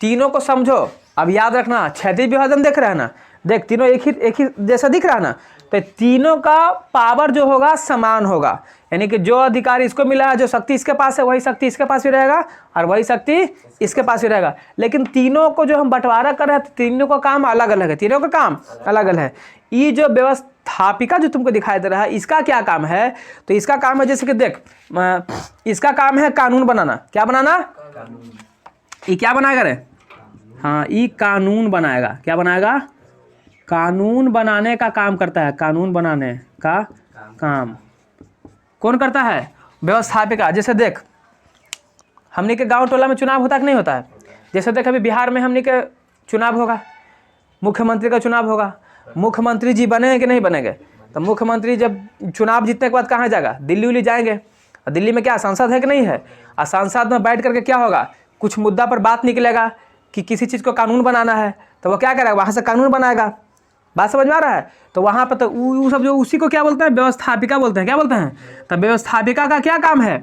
तीनों को समझो। अब याद रखना, क्षैतिज विभाजन देख रहे हैं ना, देख तीनों एक ही जैसा दिख रहा है ना, तो तीनों का पावर जो होगा समान होगा। यानी कि जो अधिकार इसको मिला है, जो शक्ति इसके पास है, वही शक्ति इसके पास भी रहेगा, और वही शक्ति इसके पास भी रहेगा। लेकिन तीनों को जो हम बंटवारा कर रहे हैं, तीनों का काम अलग अलग है, तीनों का काम अलग अलग है। ये जो व्यवस्थापिका जो तुमको दिखाई दे रहा है, इसका क्या काम है, तो इसका काम है, जैसे कि देख, इसका काम है कानून बनाना। क्या बनाना, ये क्या बनाएगा रे, हाँ, ये कानून बनाएगा। क्या बनाएगा, कानून बनाने का काम करता है। कानून बनाने का काम कौन करता है, व्यवस्थापिका। जैसे देख, हमने के गांव टोला में चुनाव होता कि नहीं होता है। जैसे देख, अभी बिहार में हमने के चुनाव होगा, मुख्यमंत्री का चुनाव होगा। मुख्यमंत्री जी बनेंगे कि नहीं बनेंगे, तो मुख्यमंत्री जब चुनाव जीतने के बाद कहाँ जाएगा, दिल्ली उल्ली जाएंगे। और दिल्ली में क्या सांसद है कि नहीं है, और सांसद में बैठ करके क्या होगा, कुछ मुद्दा पर बात निकलेगा कि किसी चीज़ को कानून बनाना है, तो वो क्या करेगा, वहाँ से कानून बनाएगा। बात समझ में आ रहा है। तो वहाँ पर तो वो सब जो उसी को क्या बोलते हैं, व्यवस्थापिका बोलते हैं। क्या बोलते हैं, तो व्यवस्थापिका का क्या काम है,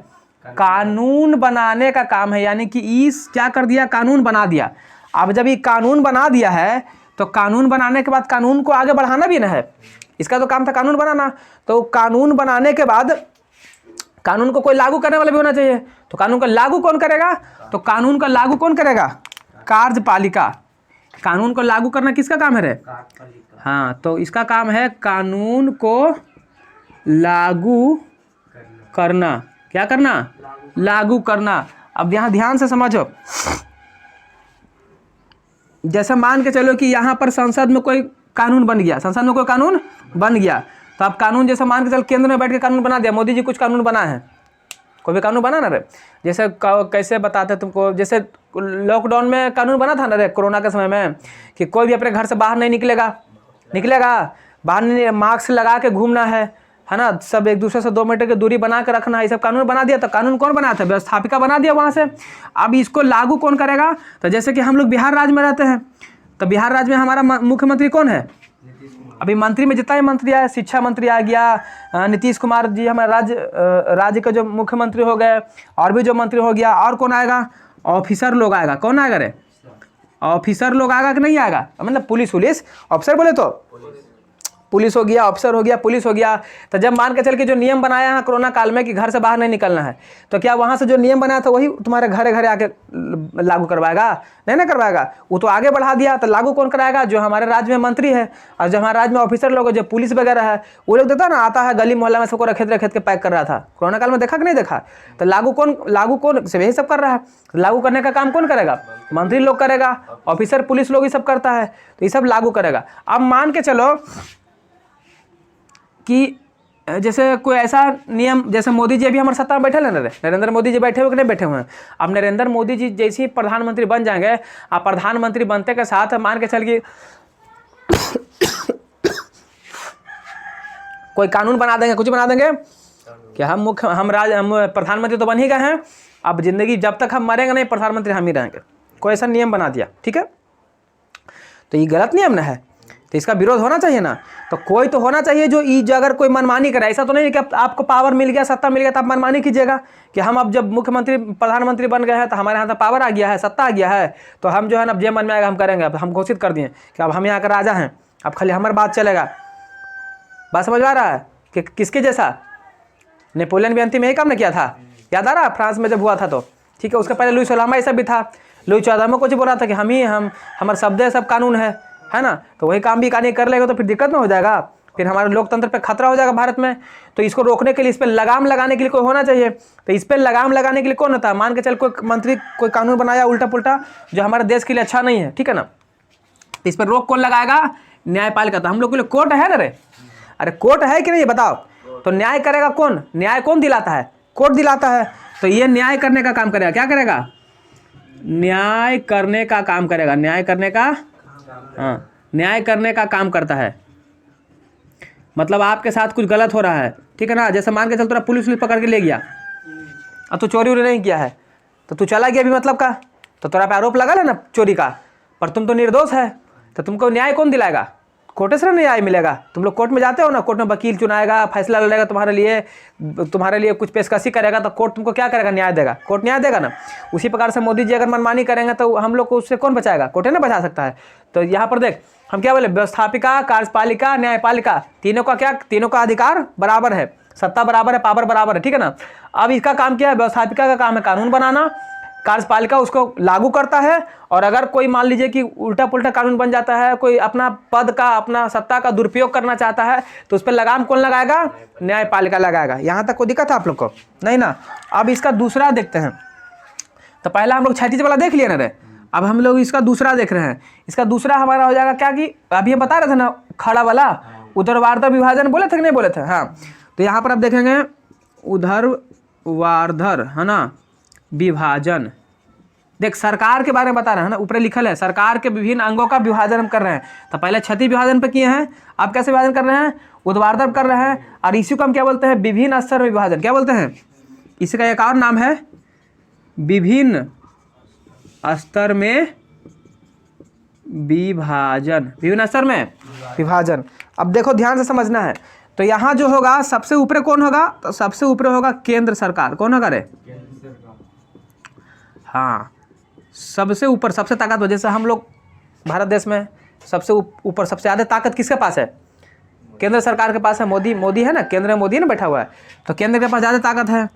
कानून बनाने का काम है। यानी कि इस क्या कर दिया, कानून बना दिया। अब जब ये कानून बना दिया है, तो कानून बनाने के बाद कानून को आगे बढ़ाना भी ना है। इसका तो काम था कानून बनाना। तो कानून बनाने के बाद कानून को कोई लागू करने वाला भी होना चाहिए। तो कानून का लागू कौन करेगा? तो कानून का लागू कौन करेगा? कार्यपालिका। कानून को लागू करना किसका काम है रे? हाँ, तो इसका काम है कानून को लागू करना। क्या करना? लागू करना। अब यहाँ ध्यान से समझो, जैसे मान के चलो कि यहाँ पर संसद में कोई कानून बन गया, संसद में कोई कानून बन गया, तो अब कानून जैसे मान के चलो केंद्र में बैठ के कानून बना दिया, मोदी जी कुछ कानून बना है, कोई भी कानून बना ना रे, जैसे कैसे बताते तुमको, जैसे लॉकडाउन में कानून बना था ना रे कोरोना के समय में, कि कोई भी अपने घर से बाहर नहीं निकलेगा, बाहर नहीं, मास्क लगा के घूमना है ना, सब एक दूसरे से 2 मीटर की दूरी बना के रखना है, ये सब कानून बना दिया। तो कानून कौन बनाया था? व्यवस्थापिका बना दिया वहाँ से। अब इसको लागू कौन करेगा? तो जैसे कि हम लोग बिहार राज्य में रहते हैं, तो बिहार राज्य में हमारा मुख्यमंत्री कौन है? अभी मंत्री में जितना ही मंत्री आया, शिक्षा मंत्री आ गया, नीतीश कुमार जी हमारे राज्य के जो मुख्यमंत्री हो गए, और भी जो मंत्री हो गया, और कौन आएगा? ऑफिसर लोग आएगा। कौन आएगा रे? ऑफिसर लोग आएगा कि नहीं आएगा? मतलब पुलिस ऑफिसर बोले तो पुलिस हो गया, ऑफिसर हो गया, पुलिस हो गया। तो जब मान के चल के जो नियम बनाया है कोरोना काल में कि घर से बाहर नहीं निकलना है, तो क्या वहाँ से जो नियम बनाया था वही तुम्हारे घरे घरे आके लागू करवाएगा? नहीं ना करवाएगा, वो तो आगे बढ़ा दिया। तो लागू कौन कराएगा? जो हमारे राज्य में मंत्री है, और जो हमारे राज्य में ऑफिसर लोग है, जो पुलिस वगैरह है, वो लोग देता ना, आता है गली मोहल्ला में सबको रखेत के पैक कर रहा था कोरोना काल में, देखा कि नहीं देखा? तो लागू कौन से यही सब कर रहा है। लागू करने का काम कौन करेगा? मंत्री लोग करेगा, ऑफिसर पुलिस लोग ही सब करता है, तो ये सब लागू करेगा। अब मान के चलो कि जैसे कोई ऐसा नियम, जैसे मोदी जी अभी हमारे सत्ता में बैठे हैं ना, नरेंद्र मोदी जी बैठे हुए कि नहीं बैठे हुए हैं? अब नरेंद्र मोदी जी जैसे ही प्रधानमंत्री बन जाएंगे, अब प्रधानमंत्री बनते के साथ मान के चल कि कोई कानून बना देंगे, कुछ बना देंगे कि हम प्रधानमंत्री तो बन ही गए हैं, अब जिंदगी जब तक हम मरेंगे नहीं प्रधानमंत्री हम ही रहेंगे। कोई ऐसा नियम बना दिया, ठीक है, तो ये गलत नियम ना है, तो इसका विरोध होना चाहिए ना। तो कोई तो होना चाहिए जो अगर कोई मनमानी करे। ऐसा तो नहीं है कि आपको पावर मिल गया, सत्ता मिल गया तो आप मनमानी कीजिएगा कि हम अब जब मुख्यमंत्री प्रधानमंत्री बन गए हैं तो हमारे यहाँ तो पावर आ गया है, सत्ता आ गया है, तो हम जो है ना, अब जो मन में आएगा हम करेंगे। अब हम घोषित कर दिए कि अब हम यहाँ का राजा हैं, अब खाली हमारी बात चलेगा। बात समझ आ रहा है कि किसके जैसा? नेपोलियन भी अंतिम में यही काम ने किया था, याद आ रहा है फ्रांस में जब हुआ था तो, ठीक है। उसके पहले लुई 16वां ये सब भी था। लुई 14वां कुछ बोला था कि हमारे शब्द है, सब कानून है ना, तो वही काम भी कानून कर लेगा तो फिर दिक्कत में हो जाएगा, फिर हमारे लोकतंत्र पे खतरा हो जाएगा भारत में। तो इसको रोकने के लिए, इस पर लगाम लगाने के लिए कोई होना चाहिए। तो इस पर लगाम लगाने के लिए कौन होता है? मान के चल कोई मंत्री कोई कानून बनाया उल्टा पुल्टा जो हमारे देश के लिए अच्छा नहीं है, ठीक है ना, तो इस पर रोक कौन लगाएगा? न्यायपालिका। तो हम लोग के लिए कोर्ट है ना रे, अरे कोर्ट है कि नहीं बताओ? तो न्याय करेगा कौन? न्याय कौन दिलाता है? कोर्ट दिलाता है। तो ये न्याय करने का काम करेगा। क्या करेगा? न्याय करने का काम करेगा। न्याय करने का, हाँ, न्याय करने का काम करता है। मतलब आपके साथ कुछ गलत हो रहा है, ठीक है ना, जैसे मान के चल तोरा पुलिस पकड़ के ले गया, अब तो चोरी वोरी नहीं किया है, तो तू चला गया भी मतलब का, तो तोरा पे आरोप लगा ना चोरी का, पर तुम तो निर्दोष है, तो तुमको न्याय कौन दिलाएगा? कोर्ट से न्याय मिलेगा। तुम लोग कोर्ट में जाते हो ना, कोर्ट में वकील चुनाएगा, फैसला लड़ेगा तुम्हारे लिए कुछ पेशकशी करेगा, तो कोर्ट तुमको क्या करेगा? न्याय देगा। कोर्ट न्याय देगा ना। उसी प्रकार से मोदी जी अगर मनमानी करेंगे तो हम लोग को उससे कौन बचाएगा? कोर्ट है ना बचा सकता है। तो यहाँ पर देख हम क्या बोले, व्यवस्थापिका, कार्यपालिका, न्यायपालिका, तीनों का अधिकार बराबर है, सत्ता बराबर है, पावर बराबर है, ठीक है ना। अब इसका काम क्या है? व्यवस्थापिका का काम है कानून बनाना, कार्यपालिका उसको लागू करता है, और अगर कोई मान लीजिए कि उल्टा पुल्टा कानून बन जाता है, कोई अपना पद का, अपना सत्ता का दुरुपयोग करना चाहता है, तो उस पर लगाम कौन लगाएगा? न्यायपालिका लगाएगा। यहाँ तक कोई दिक्कत है आप लोग को? नहीं ना। अब इसका दूसरा देखते हैं। तो पहला हम लोग 36 वाला देख लिया ना रे, अब हम लोग इसका दूसरा देख रहे हैं। इसका दूसरा हमारा हो जाएगा क्या कि अभी हम बता रहे थे ना, खड़ा वाला उधरवार्धर विभाजन बोले थे कि नहीं बोले थे? हाँ, तो यहाँ पर आप देखेंगे उधरवार्धर, है ना, विभाजन। देख सरकार के बारे में बता रहे हैं ना, ऊपर लिखल है सरकार के विभिन्न अंगों का विभाजन हम कर रहे हैं। तो पहले क्षति विभाजन पे किए हैं, अब कैसे विभाजन कर रहे हैं? ऊर्ध्वाधर कर रहे हैं। और इसी को हम क्या बोलते हैं? विभिन्न स्तर में विभाजन। क्या बोलते हैं? इसी का एक और नाम है विभिन्न स्तर में विभाजन। विभिन्न स्तर में विभाजन। अब देखो ध्यान से समझना है। तो यहाँ जो होगा सबसे ऊपर कौन होगा? तो सबसे ऊपर होगा केंद्र सरकार। कौन होगा रे? हाँ, सबसे ऊपर, सबसे ताकतवर। जैसे हम लोग भारत देश में सबसे ऊपर, सबसे ज़्यादा ताकत किसके पास है? केंद्र सरकार के पास है मोदी है ना, केंद्र में मोदी ना बैठा हुआ है, तो केंद्र के पास ज़्यादा ताकत है।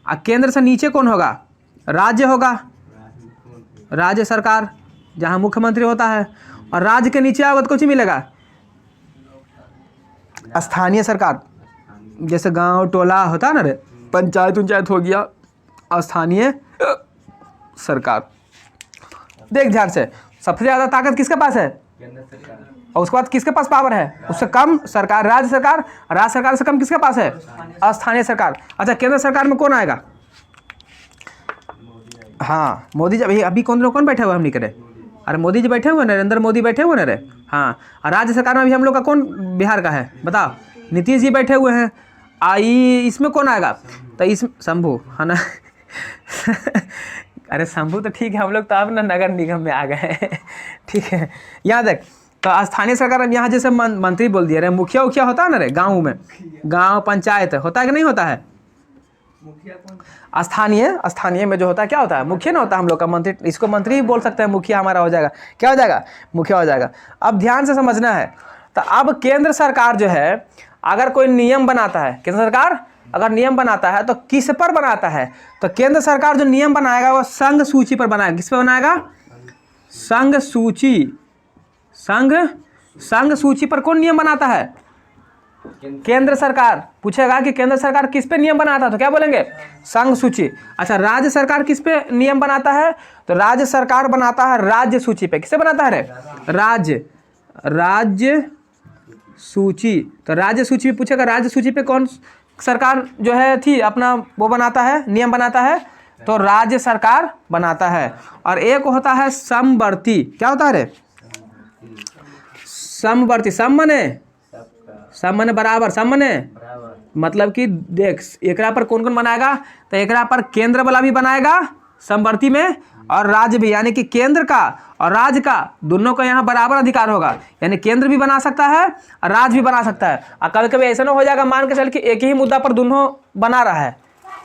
और केंद्र से नीचे कौन होगा? राज्य होगा, राज्य सरकार जहाँ मुख्यमंत्री होता है। और राज्य के नीचे आओगे तो कुछ ही मिलेगा, स्थानीय सरकार, जैसे गांव टोला होता है ना रे, पंचायत हो गया, स्थानीय सरकार। देख ध्यान से, सबसे ज़्यादा ताकत किसके पास है? और उसके बाद किसके पास पावर है? उससे कम सरकार राज्य सरकार, राज्य सरकार से कम किसके पास है? स्थानीय सरकार। अच्छा, केंद्र सरकार में कौन आएगा? हाँ, मोदी जी। अभी कौन बैठे हुए हम नहीं करे? अरे मोदी जी बैठे हुए, नरेंद्र मोदी बैठे हुए ना रे। हाँ, और राज्य सरकार में अभी हम लोग का कौन बिहार का है बताओ? नीतीश जी बैठे हुए हैं। इसमें कौन आएगा? तो इस शंभू है ना। अरे शंभू तो ठीक है, हम लोग तो अब ना नगर निगम में आ गए। ठीक है, यहाँ देख, तो स्थानीय सरकार अब यहाँ जैसे मंत्री बोल दिया रे, मुखिया उखिया होता है ना रे गाँव में, गाँव पंचायत होता है कि नहीं होता है? स्थानीय में जो होता है क्या होता है? मुखिया ना होता है हम लोग का, मंत्री, इसको मंत्री ही बोल सकते हैं, मुखिया हमारा हो जाएगा। क्या हो जाएगा? मुखिया हो जाएगा। अब ध्यान से समझना है, तो अब केंद्र सरकार जो है अगर कोई नियम बनाता है, केंद्र सरकार अगर नियम बनाता है तो किस पर बनाता है? तो केंद्र सरकार जो नियम बनाएगा वो संघ सूची पर बनाएगा। किस पर बनाएगा? संघ सूची। संघ सूची पर कौन नियम बनाता है? केंद्र सरकार। पूछेगा कि केंद्र सरकार किस पे नियम बनाता है तो क्या बोलेंगे? संघ सूची। अच्छा, राज्य सरकार किस पे नियम बनाता है? तो राज्य सरकार बनाता है राज्य सूची पे। किससे बनाता है रे? राज्य सूची। तो राज्य सूची में पूछेगा राज्य सूची पे कौन सरकार जो है थी अपना वो बनाता है, नियम बनाता है, तो राज्य सरकार बनाता है। और एक होता है समवर्ती। क्या होता है रे? समवर्ती। सम मने बराबर, सम मने मतलब कि देख, एकरा पर कौन कौन बनाएगा? तो एकरा पर केंद्र वाला भी बनाएगा समवर्ती में, और राज्य भी, यानी कि केंद्र का और राज्य का दोनों का यहाँ बराबर अधिकार होगा। यानी केंद्र भी बना सकता है और राज्य भी बना सकता है। और कभी कभी ऐसा ना हो जाएगा, मान के चल कि एक ही मुद्दा पर दोनों बना रहा है,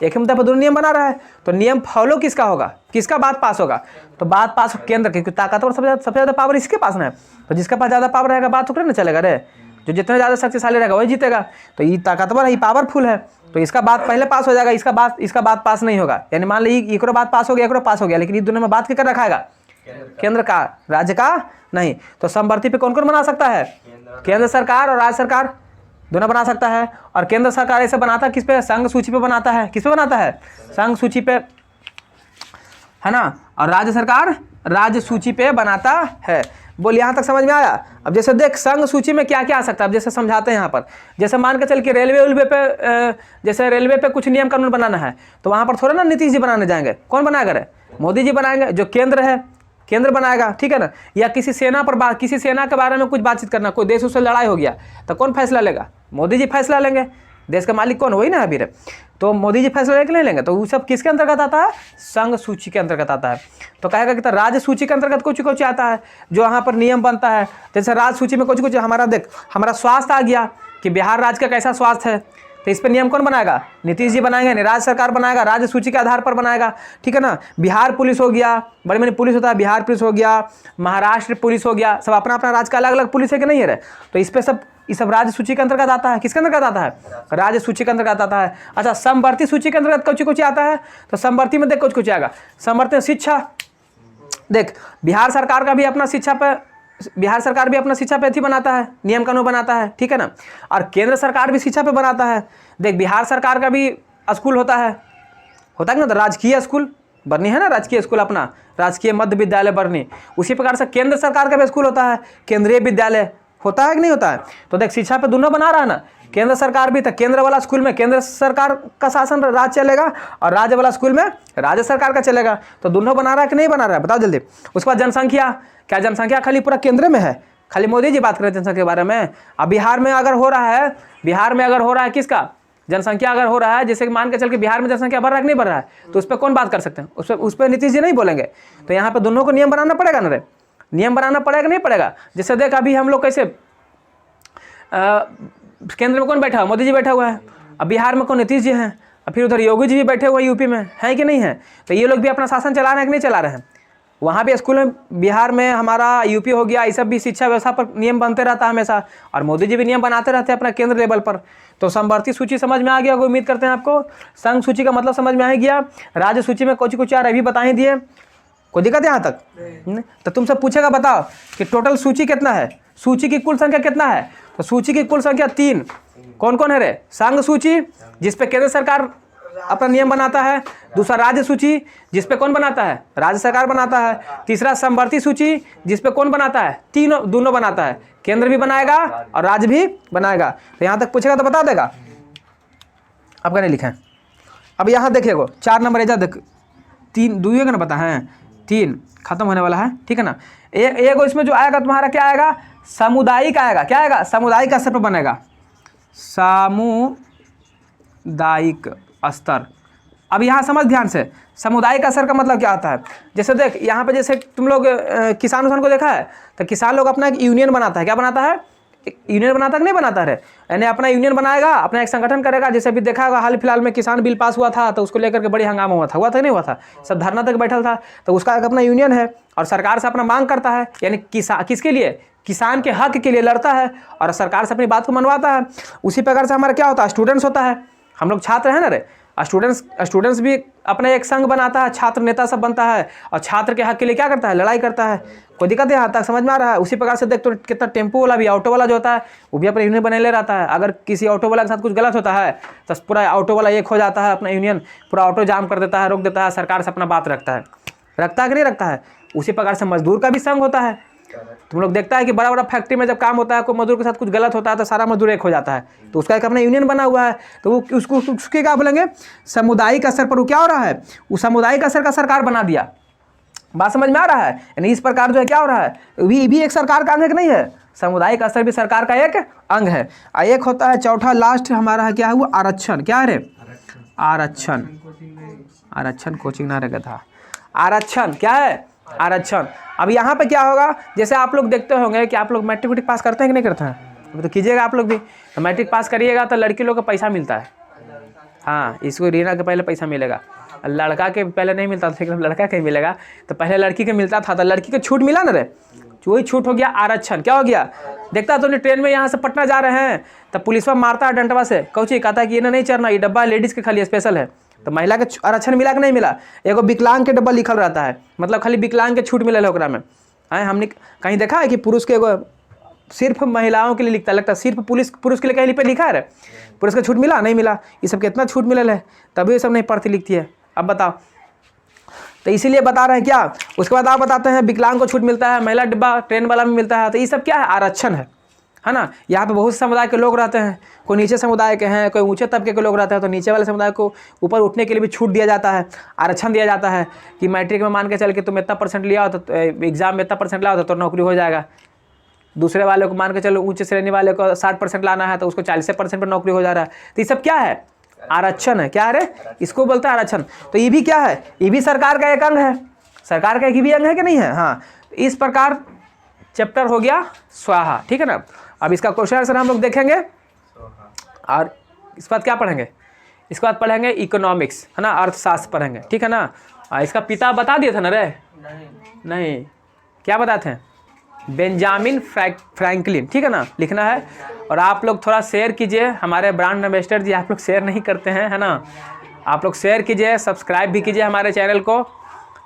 एक ही मुद्दा पर दोनों नियम बना रहा है, तो नियम फॉलो किसका होगा? किसका बात पास होगा? तो बात पास केंद्र की, ताकतवर सबसे ज़्यादा पावर इसके पास ना है, तो जिसका पास ज़्यादा पावर रहेगा बात थोड़ा ना चलेगा रे। जो जितने ज़्यादा शक्तिशाली रहेगा वही जीतेगा। तो ये ताकतवर है, ये पावरफुल है, तो इसका बात पहले पास हो जाएगा, इसका बात पास नहीं होगा। यानी मान लीजिए एक बात पास हो गया, एक पास हो गया, लेकिन ये दोनों में बात किसका रखाएगा? केंद्र का, राज्य का नहीं। तो समवर्ती पे कौन कौन बना सकता है? केंद्र सरकार और राज्य सरकार दोनों बना सकता है। और केंद्र सरकार ऐसे बनाता है किस पे? संघ सूची पे बनाता है। किस पे बनाता है? संघ सूची पे, है ना। और राज्य सरकार राज्य सूची पे बनाता है। बोल, यहाँ तक समझ में आया? अब जैसे देख, संघ सूची में क्या क्या आ सकता है, अब जैसे समझाते हैं यहाँ पर। जैसे मान के चल कि रेलवे पे, जैसे रेलवे पे कुछ नियम कानून बनाना है, तो वहाँ पर थोड़ा ना नीतीश जी बनाने जाएंगे। कौन बनाएगा रे? मोदी जी बनाएंगे। जो केंद्र है, केंद्र बनाएगा, ठीक है ना। या किसी सेना पर किसी सेना के बारे में कुछ बातचीत करना, कोई देश उससे लड़ाई हो गया, तो कौन फैसला लेगा? मोदी जी फैसला लेंगे। देश का मालिक कौन? वही ना अभी रे। तो मोदी जी फैसला लेके नहीं लेंगे, तो वो सब किसके अंतर्गत आता है? संघ सूची के अंतर्गत आता है। तो कहेगा कि राज्य सूची के अंतर्गत कुछ आता है जो यहाँ पर नियम बनता है। जैसे राज्य सूची में कुछ हमारा देख, हमारा स्वास्थ्य आ गया कि बिहार राज्य का कैसा स्वास्थ्य है, तो इस पर नियम कौन बनाएगा? नीतीश जी बनाएंगे, नहीं राज्य सरकार बनाएगा, राज्य सूची के आधार पर बनाएगा, ठीक है ना। बिहार पुलिस हो गया, बड़ी बड़ी पुलिस होता है, बिहार पुलिस हो गया, महाराष्ट्र पुलिस हो गया, सब अपना अपना राज्य का अलग अलग पुलिस है कि नहीं है रे। तो इस पर ये सब राज्य सूची के अंतर्गत आता है। किसके अंतर्गत आता है? राज्य सूची के अंतर्गत आता है। अच्छा, समवर्ती सूची के अंतर्गत कुछ आता है, तो समवर्ती में देख कुछ आएगा। समवर्ती में शिक्षा, देख बिहार सरकार भी अपना शिक्षा पे अथी बनाता है, नियम कानून बनाता है, ठीक है ना। और केंद्र सरकार भी शिक्षा पे बनाता है। देख, बिहार सरकार का भी स्कूल होता है ना, तो राजकीय स्कूल बरनी है ना, राजकीय स्कूल अपना, राजकीय मध्य विद्यालय बरनी। उसी प्रकार से केंद्र सरकार का भी स्कूल होता है, केंद्रीय विद्यालय होता है कि नहीं होता है। तो देख, शिक्षा पे दोनों बना रहा है ना, केंद्र सरकार भी, तो केंद्र वाला स्कूल में केंद्र सरकार का शासन राज्य चलेगा, और राज्य वाला स्कूल में राज्य सरकार का चलेगा। तो दोनों बना रहा है कि नहीं बना रहा है, बताओ जल्दी। उसके बाद जनसंख्या, क्या जनसंख्या खाली पूरा केंद्र में है? खाली मोदी जी बात करें जनसंख्या के बारे में। अब बिहार में अगर हो रहा है किसका जनसंख्या अगर हो रहा है, जैसे कि मान के चल के बिहार में जनसंख्या बढ़ रहा है कि नहीं बढ़ रहा है, तो उस पर कौन बात कर सकते हैं? उस पर नीतीश जी नहीं बोलेंगे। तो यहाँ पे दोनों को नियम बनाना पड़ेगा ना रे, नियम बनाना पड़ेगा नहीं पड़ेगा। जैसे देख, अभी हम लोग कैसे केंद्र में कौन बैठा हुआ? मोदी जी बैठा हुआ है। अब बिहार में कौन? नीतीश जी हैं। फिर उधर योगी जी भी बैठे हुए यूपी में, हैं कि नहीं है? तो ये लोग भी अपना शासन चला रहे हैं कि नहीं चला रहे हैं? वहाँ भी स्कूल में, बिहार में हमारा यूपी हो गया, ये सब भी शिक्षा व्यवस्था पर नियम बनते रहता है हमेशा, और मोदी जी भी नियम बनाते रहते हैं अपना केंद्र लेवल पर। तो समवर्ती सूची समझ में आ गया, उम्मीद करते हैं आपको संघ सूची का मतलब समझ में आ गया। राज्य सूची में कुछ यार अभी बता ही दिए, कोई दिक्कत है यहाँ तक? तो तुमसे पूछेगा बताओ कि टोटल सूची कितना है, सूची की कुल संख्या कितना है? तो सूची की कुल संख्या 3। कौन कौन है रे? संघ सूची जिसपे केंद्र सरकार अपना नियम बनाता है, दूसरा राज्य सूची जिसपे कौन बनाता है? राज्य सरकार बनाता है, तीसरा समवर्ती सूची जिसपे कौन बनाता है? दोनों बनाता है, केंद्र भी बनाएगा और राज्य भी बनाएगा। तो यहाँ तक पूछेगा तो बता देगा, आपका नहीं लिखा है। अब यहाँ देखिएगा 4 नंबर एजा देख, 3 दुए का ना पता है, 3 खत्म होने वाला है, ठीक है ना। एक इसमें जो आएगा तुम्हारा क्या आएगा? सामुदायिक आएगा। क्या आएगा? सामुदायिक स्तर पर बनेगा, सामुदायिक स्तर। अब यहाँ समझ ध्यान से, सामुदायिक स्तर का मतलब क्या होता है? जैसे देख यहाँ पे, जैसे तुम लोग किसान उसान को देखा है, तो किसान लोग अपना एक यूनियन बनाता है। क्या बनाता है? एक यूनियन बनाता है कि नहीं बनाता है? यानी अपना यूनियन बनाएगा, अपना एक संगठन करेगा। जैसे अभी देखा होगा हाल फिलहाल में किसान बिल पास हुआ था, तो उसको लेकर के बड़ी हंगामा हुआ था कि नहीं हुआ था? सब धरना तक बैठा था। तो उसका एक अपना यूनियन है और सरकार से अपना मांग करता है, यानी किसके लिए? किसान के हक के लिए लड़ता है और सरकार से अपनी बात को मनवाता है। उसी प्रकार से हमारा क्या होता है? स्टूडेंट्स होता है, हम लोग छात्र हैं ना रे, स्टूडेंट्स भी अपना एक संघ बनाता है, छात्र नेता सब बनता है और छात्र के हक के लिए क्या करता है? लड़ाई करता है। कोई दिक्कत है यहाँ तक? समझ में आ रहा है? उसी प्रकार से देख तो कितना टेम्पो वाला भी, ऑटो वाला जो होता है वो भी अपना यूनियन बने ले रहता है। अगर किसी ऑटो वाला के साथ कुछ गलत होता है तो पूरा ऑटो वाला एक हो जाता है, अपना यूनियन पूरा ऑटो जाम कर देता है, रोक देता है, सरकार से अपना बात रखता है कि नहीं रखता है? उसी प्रकार से मजदूर का भी संघ होता है। तुम लोग देखता है कि बड़ा बड़ा फैक्ट्री में जब काम होता है, कोई मजदूर के साथ कुछ गलत होता है तो सारा मजदूर एक हो जाता है, तो उसका एक अपना यूनियन बना हुआ है। तो वो उसके क्या बोलेंगे? सामुदायिक स्तर पर वो क्या हो रहा है? वो सामुदायिक स्तर का सरकार बना दिया। बात समझ में आ रहा है? यानी इस प्रकार जो है क्या हो रहा है, भी एक सरकार का अंग है कि नहीं है? सामुदायिक स्तर भी सरकार का एक अंग है। एक होता है चौथा लास्ट हमारा है, क्या है वो? आरक्षण। क्या है? आरक्षण। आरक्षण कोचिंग ना रखा था। आरक्षण क्या है? आरक्षण। अब यहाँ पे क्या होगा? जैसे आप लोग देखते होंगे कि आप लोग मैट्रिक पास करते हैं कि नहीं करते हैं? तो कीजिएगा आप लोग भी। तो मैट्रिक पास करिएगा तो लड़की लोग को पैसा मिलता है। हाँ, इसको रीना के पहले पैसा मिलेगा, लड़का के पहले नहीं मिलता था, लेकिन लड़का के मिलेगा। तो पहले लड़की के मिलता था, तो लड़की को छूट मिला ना रे, वही छूट हो गया आरक्षण। क्या हो गया? देखता तो नहीं, ट्रेन में यहाँ से पटना जा रहे हैं तो पुलिसवा मारता है डंडवा से, कौची कहता है कि ये नहीं चढ़ना, ये डब्बा लेडीज़ के खाली स्पेशल है। तो महिला के आरक्षण मिला कि नहीं मिला? एगो विकलांग के डब्बा लिखल रहता है, मतलब खाली विकलांग के छूट मिले ओकरा में। हाँ, हमने कहीं देखा है कि पुरुष के एगो सिर्फ महिलाओं के लिए लिखता, लगता है सिर्फ पुरुष के लिए कहीं पे लिखा है? पुरुष का छूट मिला? नहीं मिला। ये सब कितना छूट मिलल है, तभी ये सब नहीं पढ़ती लिखती है। अब बताओ, तो इसीलिए बता रहे हैं क्या? उसके बाद आप बताते हैं विकलांग को छूट मिलता है, महिला डिब्बा ट्रेन वाला में मिलता है। तो ये सब क्या है? आरक्षण है ना। यहाँ पे बहुत समुदाय के लोग रहते हैं, कोई नीचे समुदाय के हैं, कोई ऊंचे तबके के लोग रहते हैं, तो नीचे वाले समुदाय को ऊपर उठने के लिए भी छूट दिया जाता है, आरक्षण दिया जाता है कि मैट्रिक में मान के चल के तुम इतना % लिया हो तो एग्जाम में इतना % लाओ तो नौकरी हो जाएगा। दूसरे वाले को मान के चलो उच्च श्रेणी वाले को 60% लाना है तो उसको 40% पर नौकरी हो जा रहा है। तो ये सब क्या है? आरक्षण है। क्या है? इसको बोलते हैं आरक्षण। तो ये भी क्या है? ये भी सरकार का एक अंग है। सरकार का एक भी अंग है कि नहीं है? हाँ, इस प्रकार चैप्टर हो गया स्वाहा, ठीक है ना। अब इसका क्वेश्चन आंसर हम लोग देखेंगे और इसके बाद क्या पढ़ेंगे? इसके बाद पढ़ेंगे इकोनॉमिक्स, है ना, अर्थशास्त्र पढ़ेंगे, ठीक है ना। इसका पिता बता दिए थे ना रे? नहीं, क्या बताते हैं? बेंजामिन फ्रैंकलिन, ठीक है ना, लिखना है। और आप लोग थोड़ा शेयर कीजिए, हमारे ब्रांड एम्बेसडर जी आप लोग शेयर नहीं करते हैं, है ना। आप लोग शेयर कीजिए, सब्सक्राइब भी कीजिए हमारे चैनल को,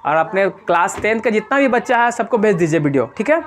और अपने क्लास 10 का जितना भी बच्चा है सबको भेज दीजिए वीडियो, ठीक है।